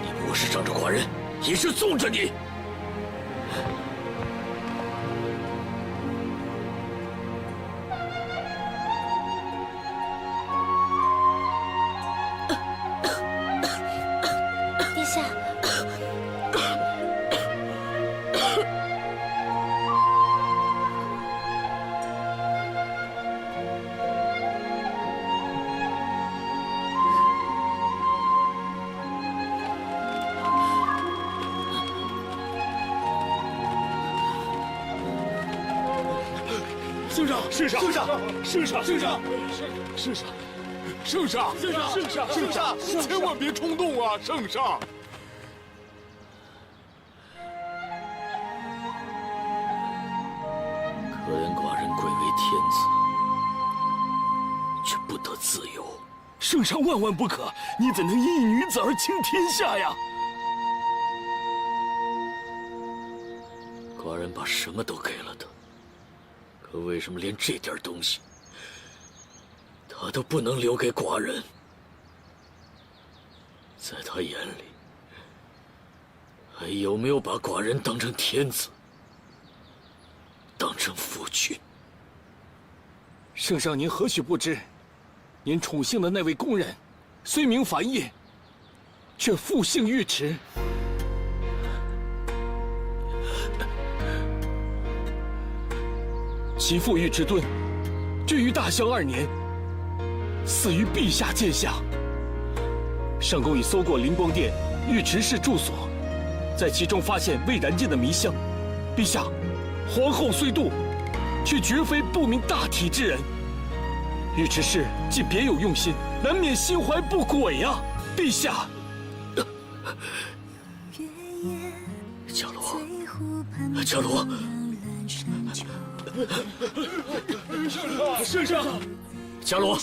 你不过是仗着寡人一直纵着你。殿下。圣上，圣上，圣上，圣上，圣上，圣上，圣上，圣上，圣上，圣上，千万别冲动啊，圣上！可怜寡人贵为天子，却不得自由。圣上万万不可！你怎能因一女子而倾天下呀？寡人把什么都给了他，可为什么连这点东西，他都不能留给寡人？在他眼里，还有没有把寡人当成天子，当成夫君？圣上，您何许不知？您宠幸的那位宫人，虽名樊烨，却复姓尉迟。其父尉迟敦，居于大萧2年，死于陛下剑下。上宫已搜过灵光殿尉迟氏住所，在其中发现未燃尽的迷香。陛下，皇后虽妒，却绝非不明大体之人。尉迟氏既别有用心，难免心怀不轨呀！陛下，伽罗，伽罗，圣上，伽罗，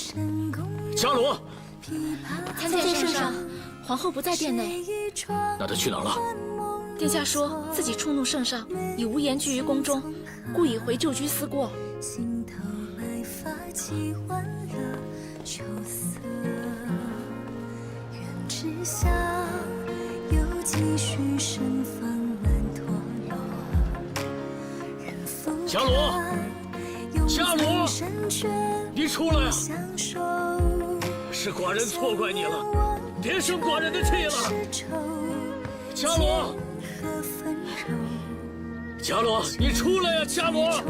伽罗，参见圣上，皇后不在殿内。那她去哪儿了？殿下说自己触怒圣上，已无言居于宫中，故已回旧居思过。起换了秋色，愿知晓又继续盛放满陀螺。伽罗，伽罗，你出来啊！是寡人错怪你了，别生寡人的气了。伽罗，伽罗，你出来呀！伽罗。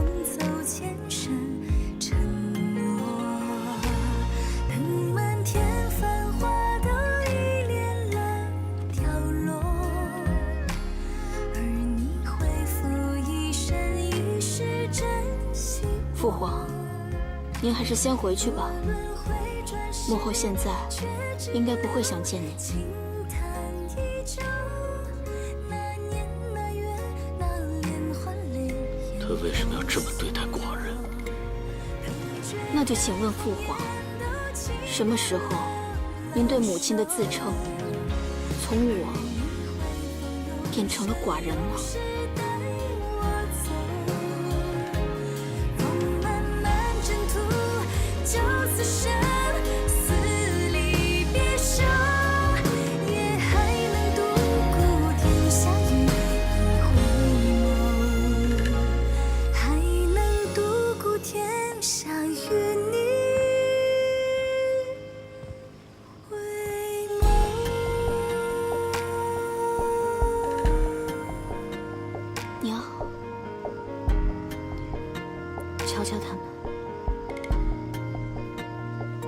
父皇，您还是先回去吧。母后现在应该不会想见您。他为什么要这么对待寡人？那就请问父皇，什么时候您对母亲的自称从我变成了寡人了？瞧瞧他们，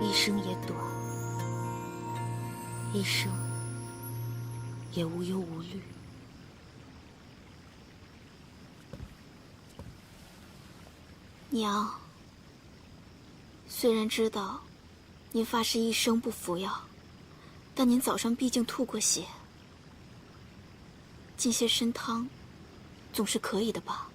一生也短，一生也无忧无虑。娘，虽然知道您发誓一生不服药，但您早上毕竟吐过血，进些参汤总是可以的吧？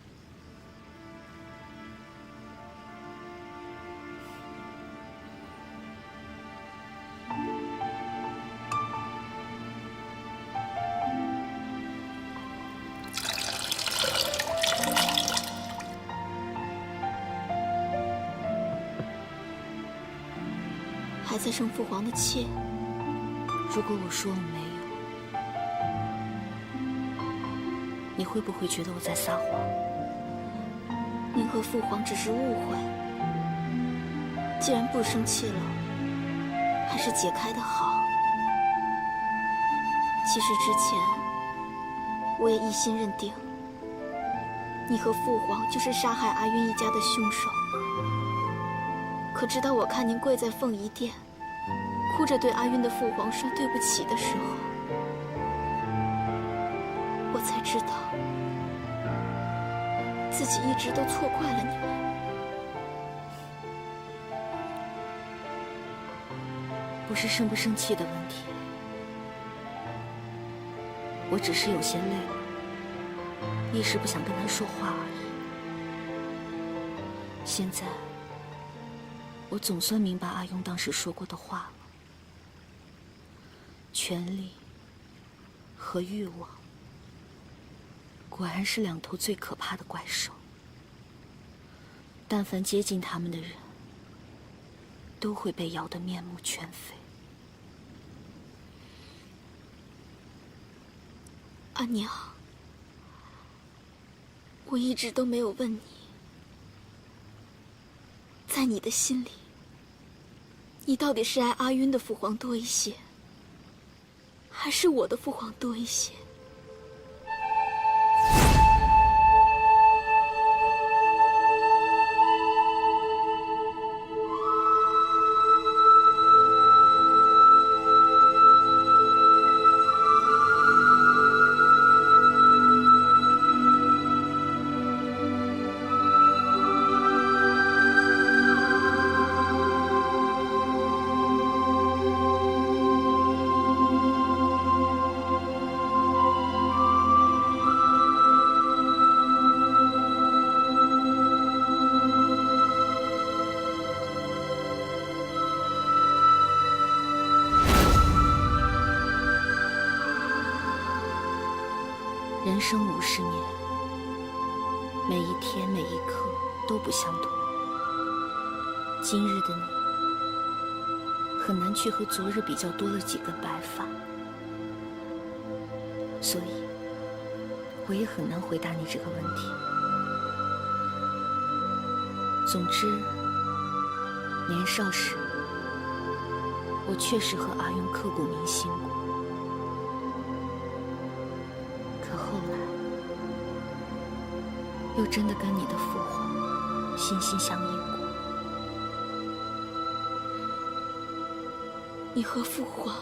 还在生父皇的气？如果我说我没有，你会不会觉得我在撒谎？您和父皇只是误会，既然不生气了，还是解开的好。其实之前我也一心认定，你和父皇就是杀害阿晕一家的凶手。可直到我看您跪在凤仪殿，哭着对阿晕的父皇说对不起的时候，我才知道自己一直都错怪了你们。不是生不生气的问题，我只是有些累了，一时不想跟他说话而已。现在我总算明白阿庸当时说过的话了。权力和欲望，果然是两头最可怕的怪兽。但凡接近他们的人，都会被咬得面目全非。阿娘，我一直都没有问你，在你的心里，你到底是爱阿晕的父皇多一些，还是我的父皇多一些？人生50年，每一天每一刻都不相同。今日的你，很难去和昨日比较多了几根白发，所以我也很难回答你这个问题。总之，年少时，我确实和阿晕刻骨铭心过。后来，又真的跟你的父皇心心相印过。你和父皇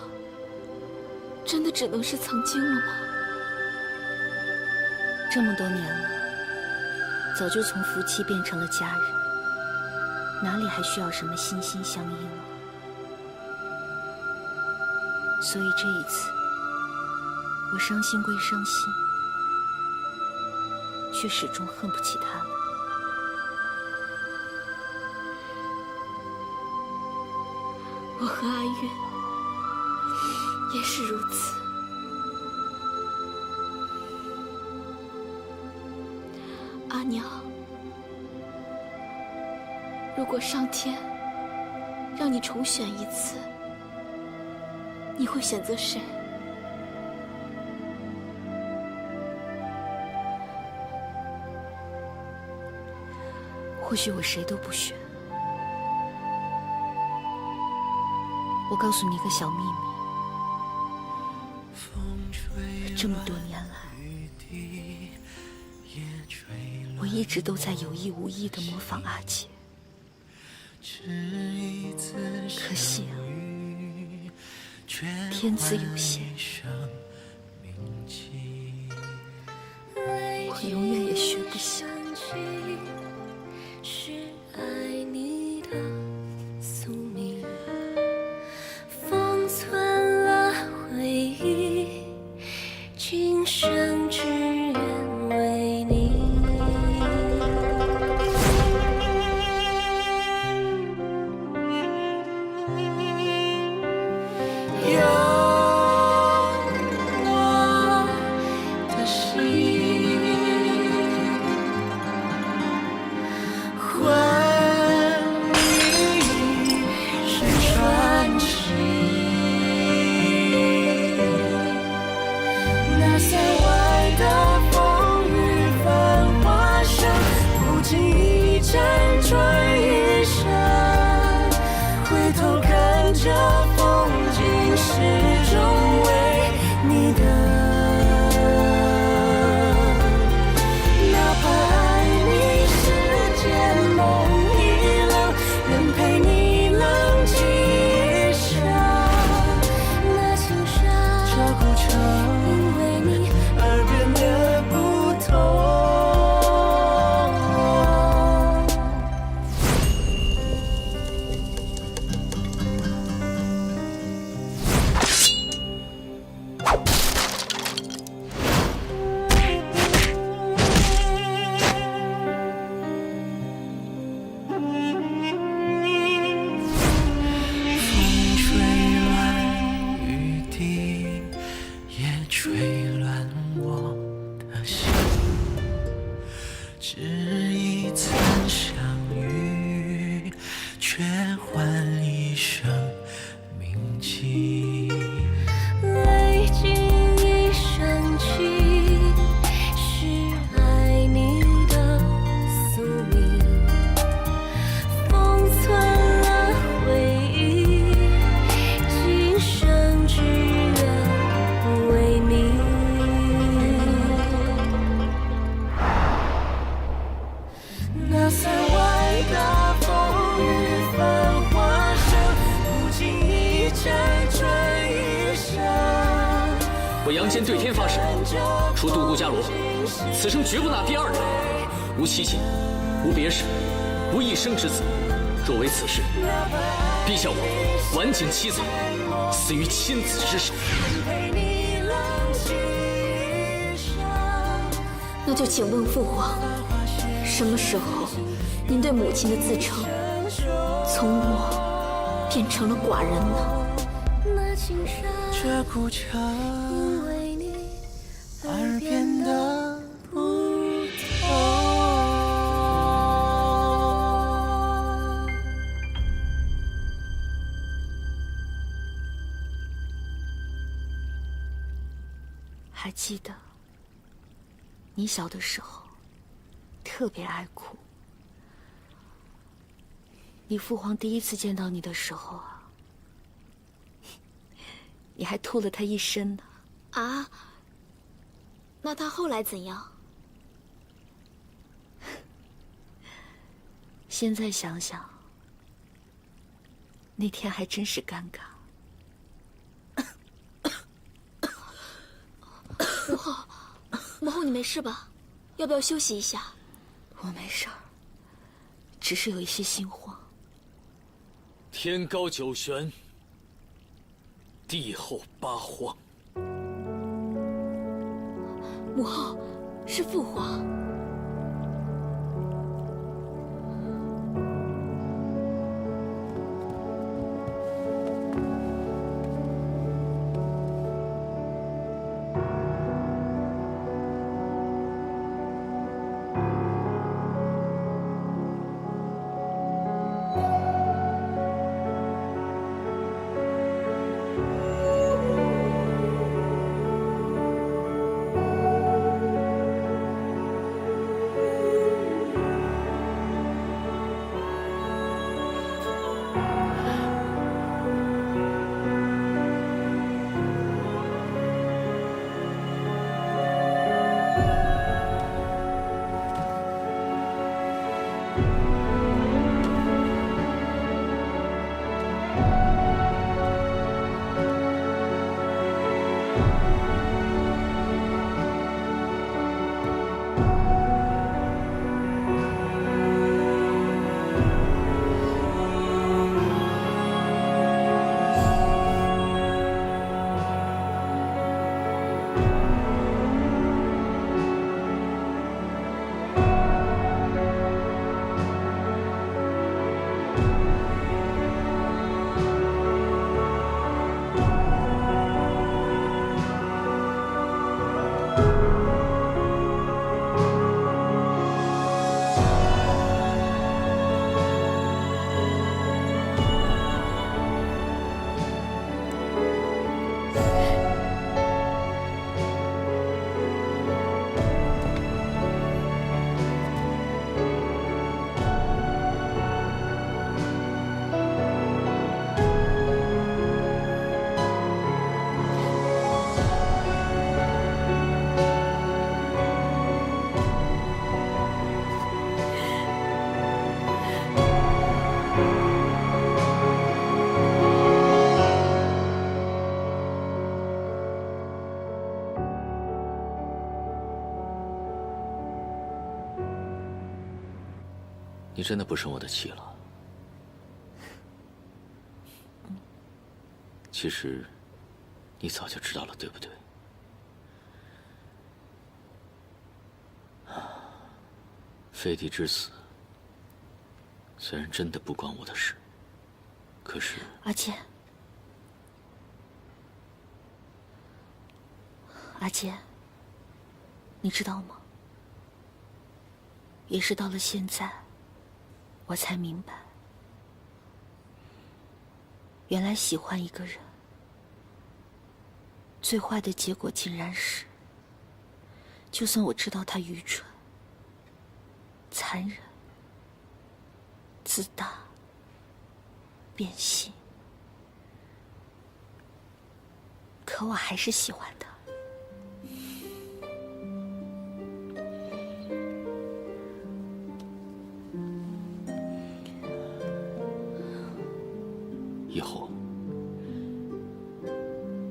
真的只能是曾经了吗？这么多年了，早就从夫妻变成了家人，哪里还需要什么心心相印了？所以这一次，我伤心归伤心，却始终恨不起他来。我和阿晕也是如此。阿娘，如果上天让你重选一次，你会选择谁？或许我谁都不选。我告诉你一个小秘密，这么多年来，我一直都在有意无意地模仿阿姐。可惜啊，天资有限，我永远也学不像。是爱你的宿命，封存了回忆，今生只愿为你。有我的心。只一次相遇，却换一生铭记。历经一生情，是爱你的宿命，封存了回忆，今生只愿为你。那塞外的风雨繁华声，不经意拆穿一生。我杨坚对天发誓，除独孤伽罗，此生绝不纳第二人。无妻妾，无别室，无一生之子。若为此事，必向我晚景妻子，死于亲子之手。那就请问父皇，什么时候您对母亲的自称从我变成了寡人呢？这古城而变得不同。还记得你小的时候特别爱哭，你父皇第一次见到你的时候啊，你还吐了他一身呢。啊？那他后来怎样？现在想想，那天还真是尴尬。母后，你没事吧？要不要休息一下？我没事儿，只是有一些心慌。天高九玄，地厚八荒。母后，是父皇。你真的不生我的气了？其实，你早就知道了，对不对？废帝之死，虽然真的不关我的事，可是……阿坚，阿坚，你知道吗？也是到了现在，我才明白，原来喜欢一个人，最坏的结果竟然是，就算我知道他愚蠢、残忍、自大、变心，可我还是喜欢他。以后，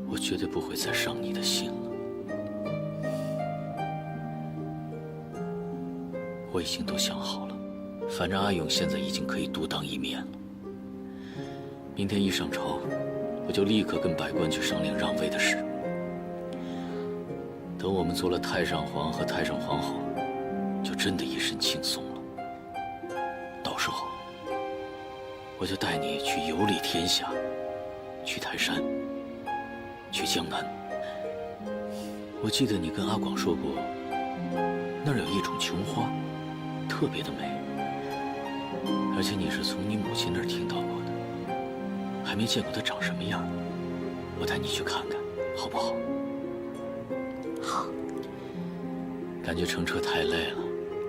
我绝对不会再伤你的心了。我已经都想好了，反正阿勇现在已经可以独当一面了。明天一上朝，我就立刻跟百官去商量让位的事。等我们做了太上皇和太上皇后，就真的一身轻松了。到时候，我就带你去游历天下，去泰山，去江南。我记得你跟阿广说过，那儿有一种琼花，特别的美，而且你是从你母亲那儿听到过的，还没见过它长什么样。我带你去看看，好不好？好。感觉乘车太累了，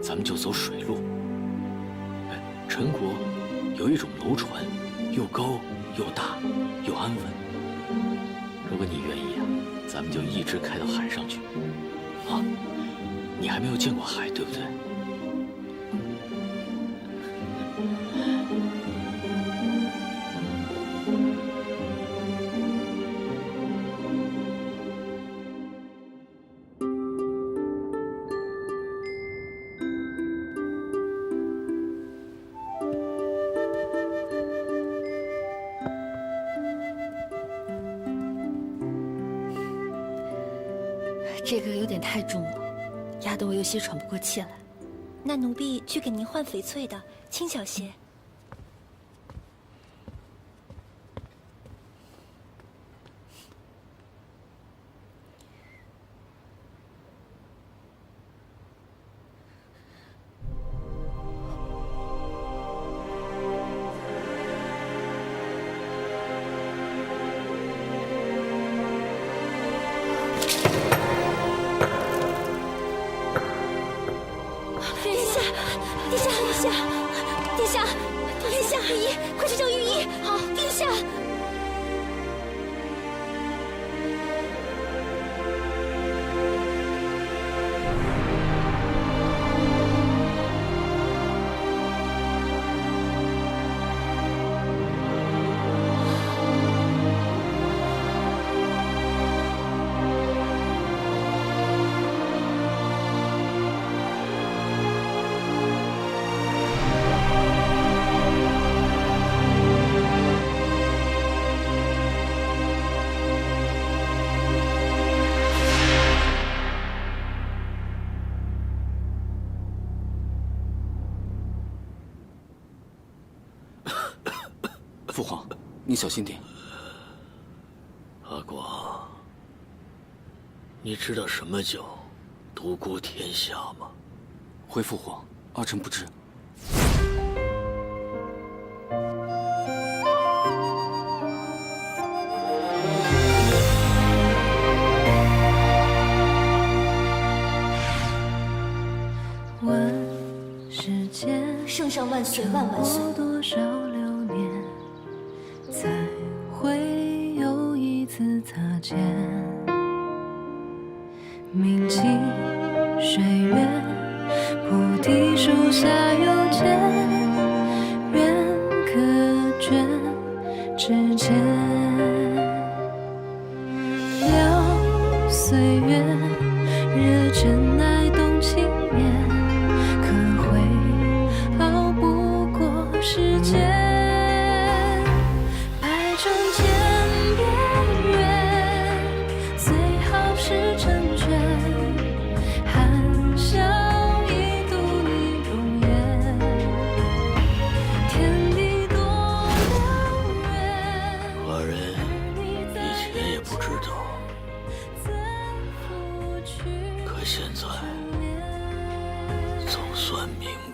咱们就走水路。陈国有一种楼船，又高又大又安稳。如果你愿意啊，咱们就一直开到海上去。啊，你还没有见过海，对不对？这个有点太重了，压得我有些喘不过气来。那奴婢去给您换翡翠的，轻巧些。父皇，你小心点。阿广，你知道什么叫独孤天下吗？回父皇，儿臣不知。问世间圣上万岁万万岁！多少流年，才会有一次擦肩？铭记岁月，菩提树下有见，缘可卷指尖。聊岁月，热忱爱动情面，可会熬不过时间。百转千边缘，最好是成全。含笑一度你容颜，天地多辽远。寡人以前也不知道，可现在总算明白。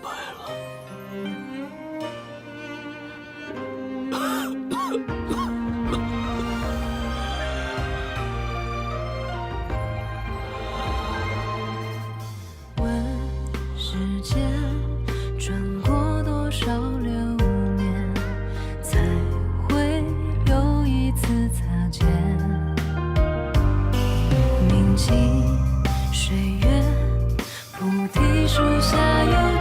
树下有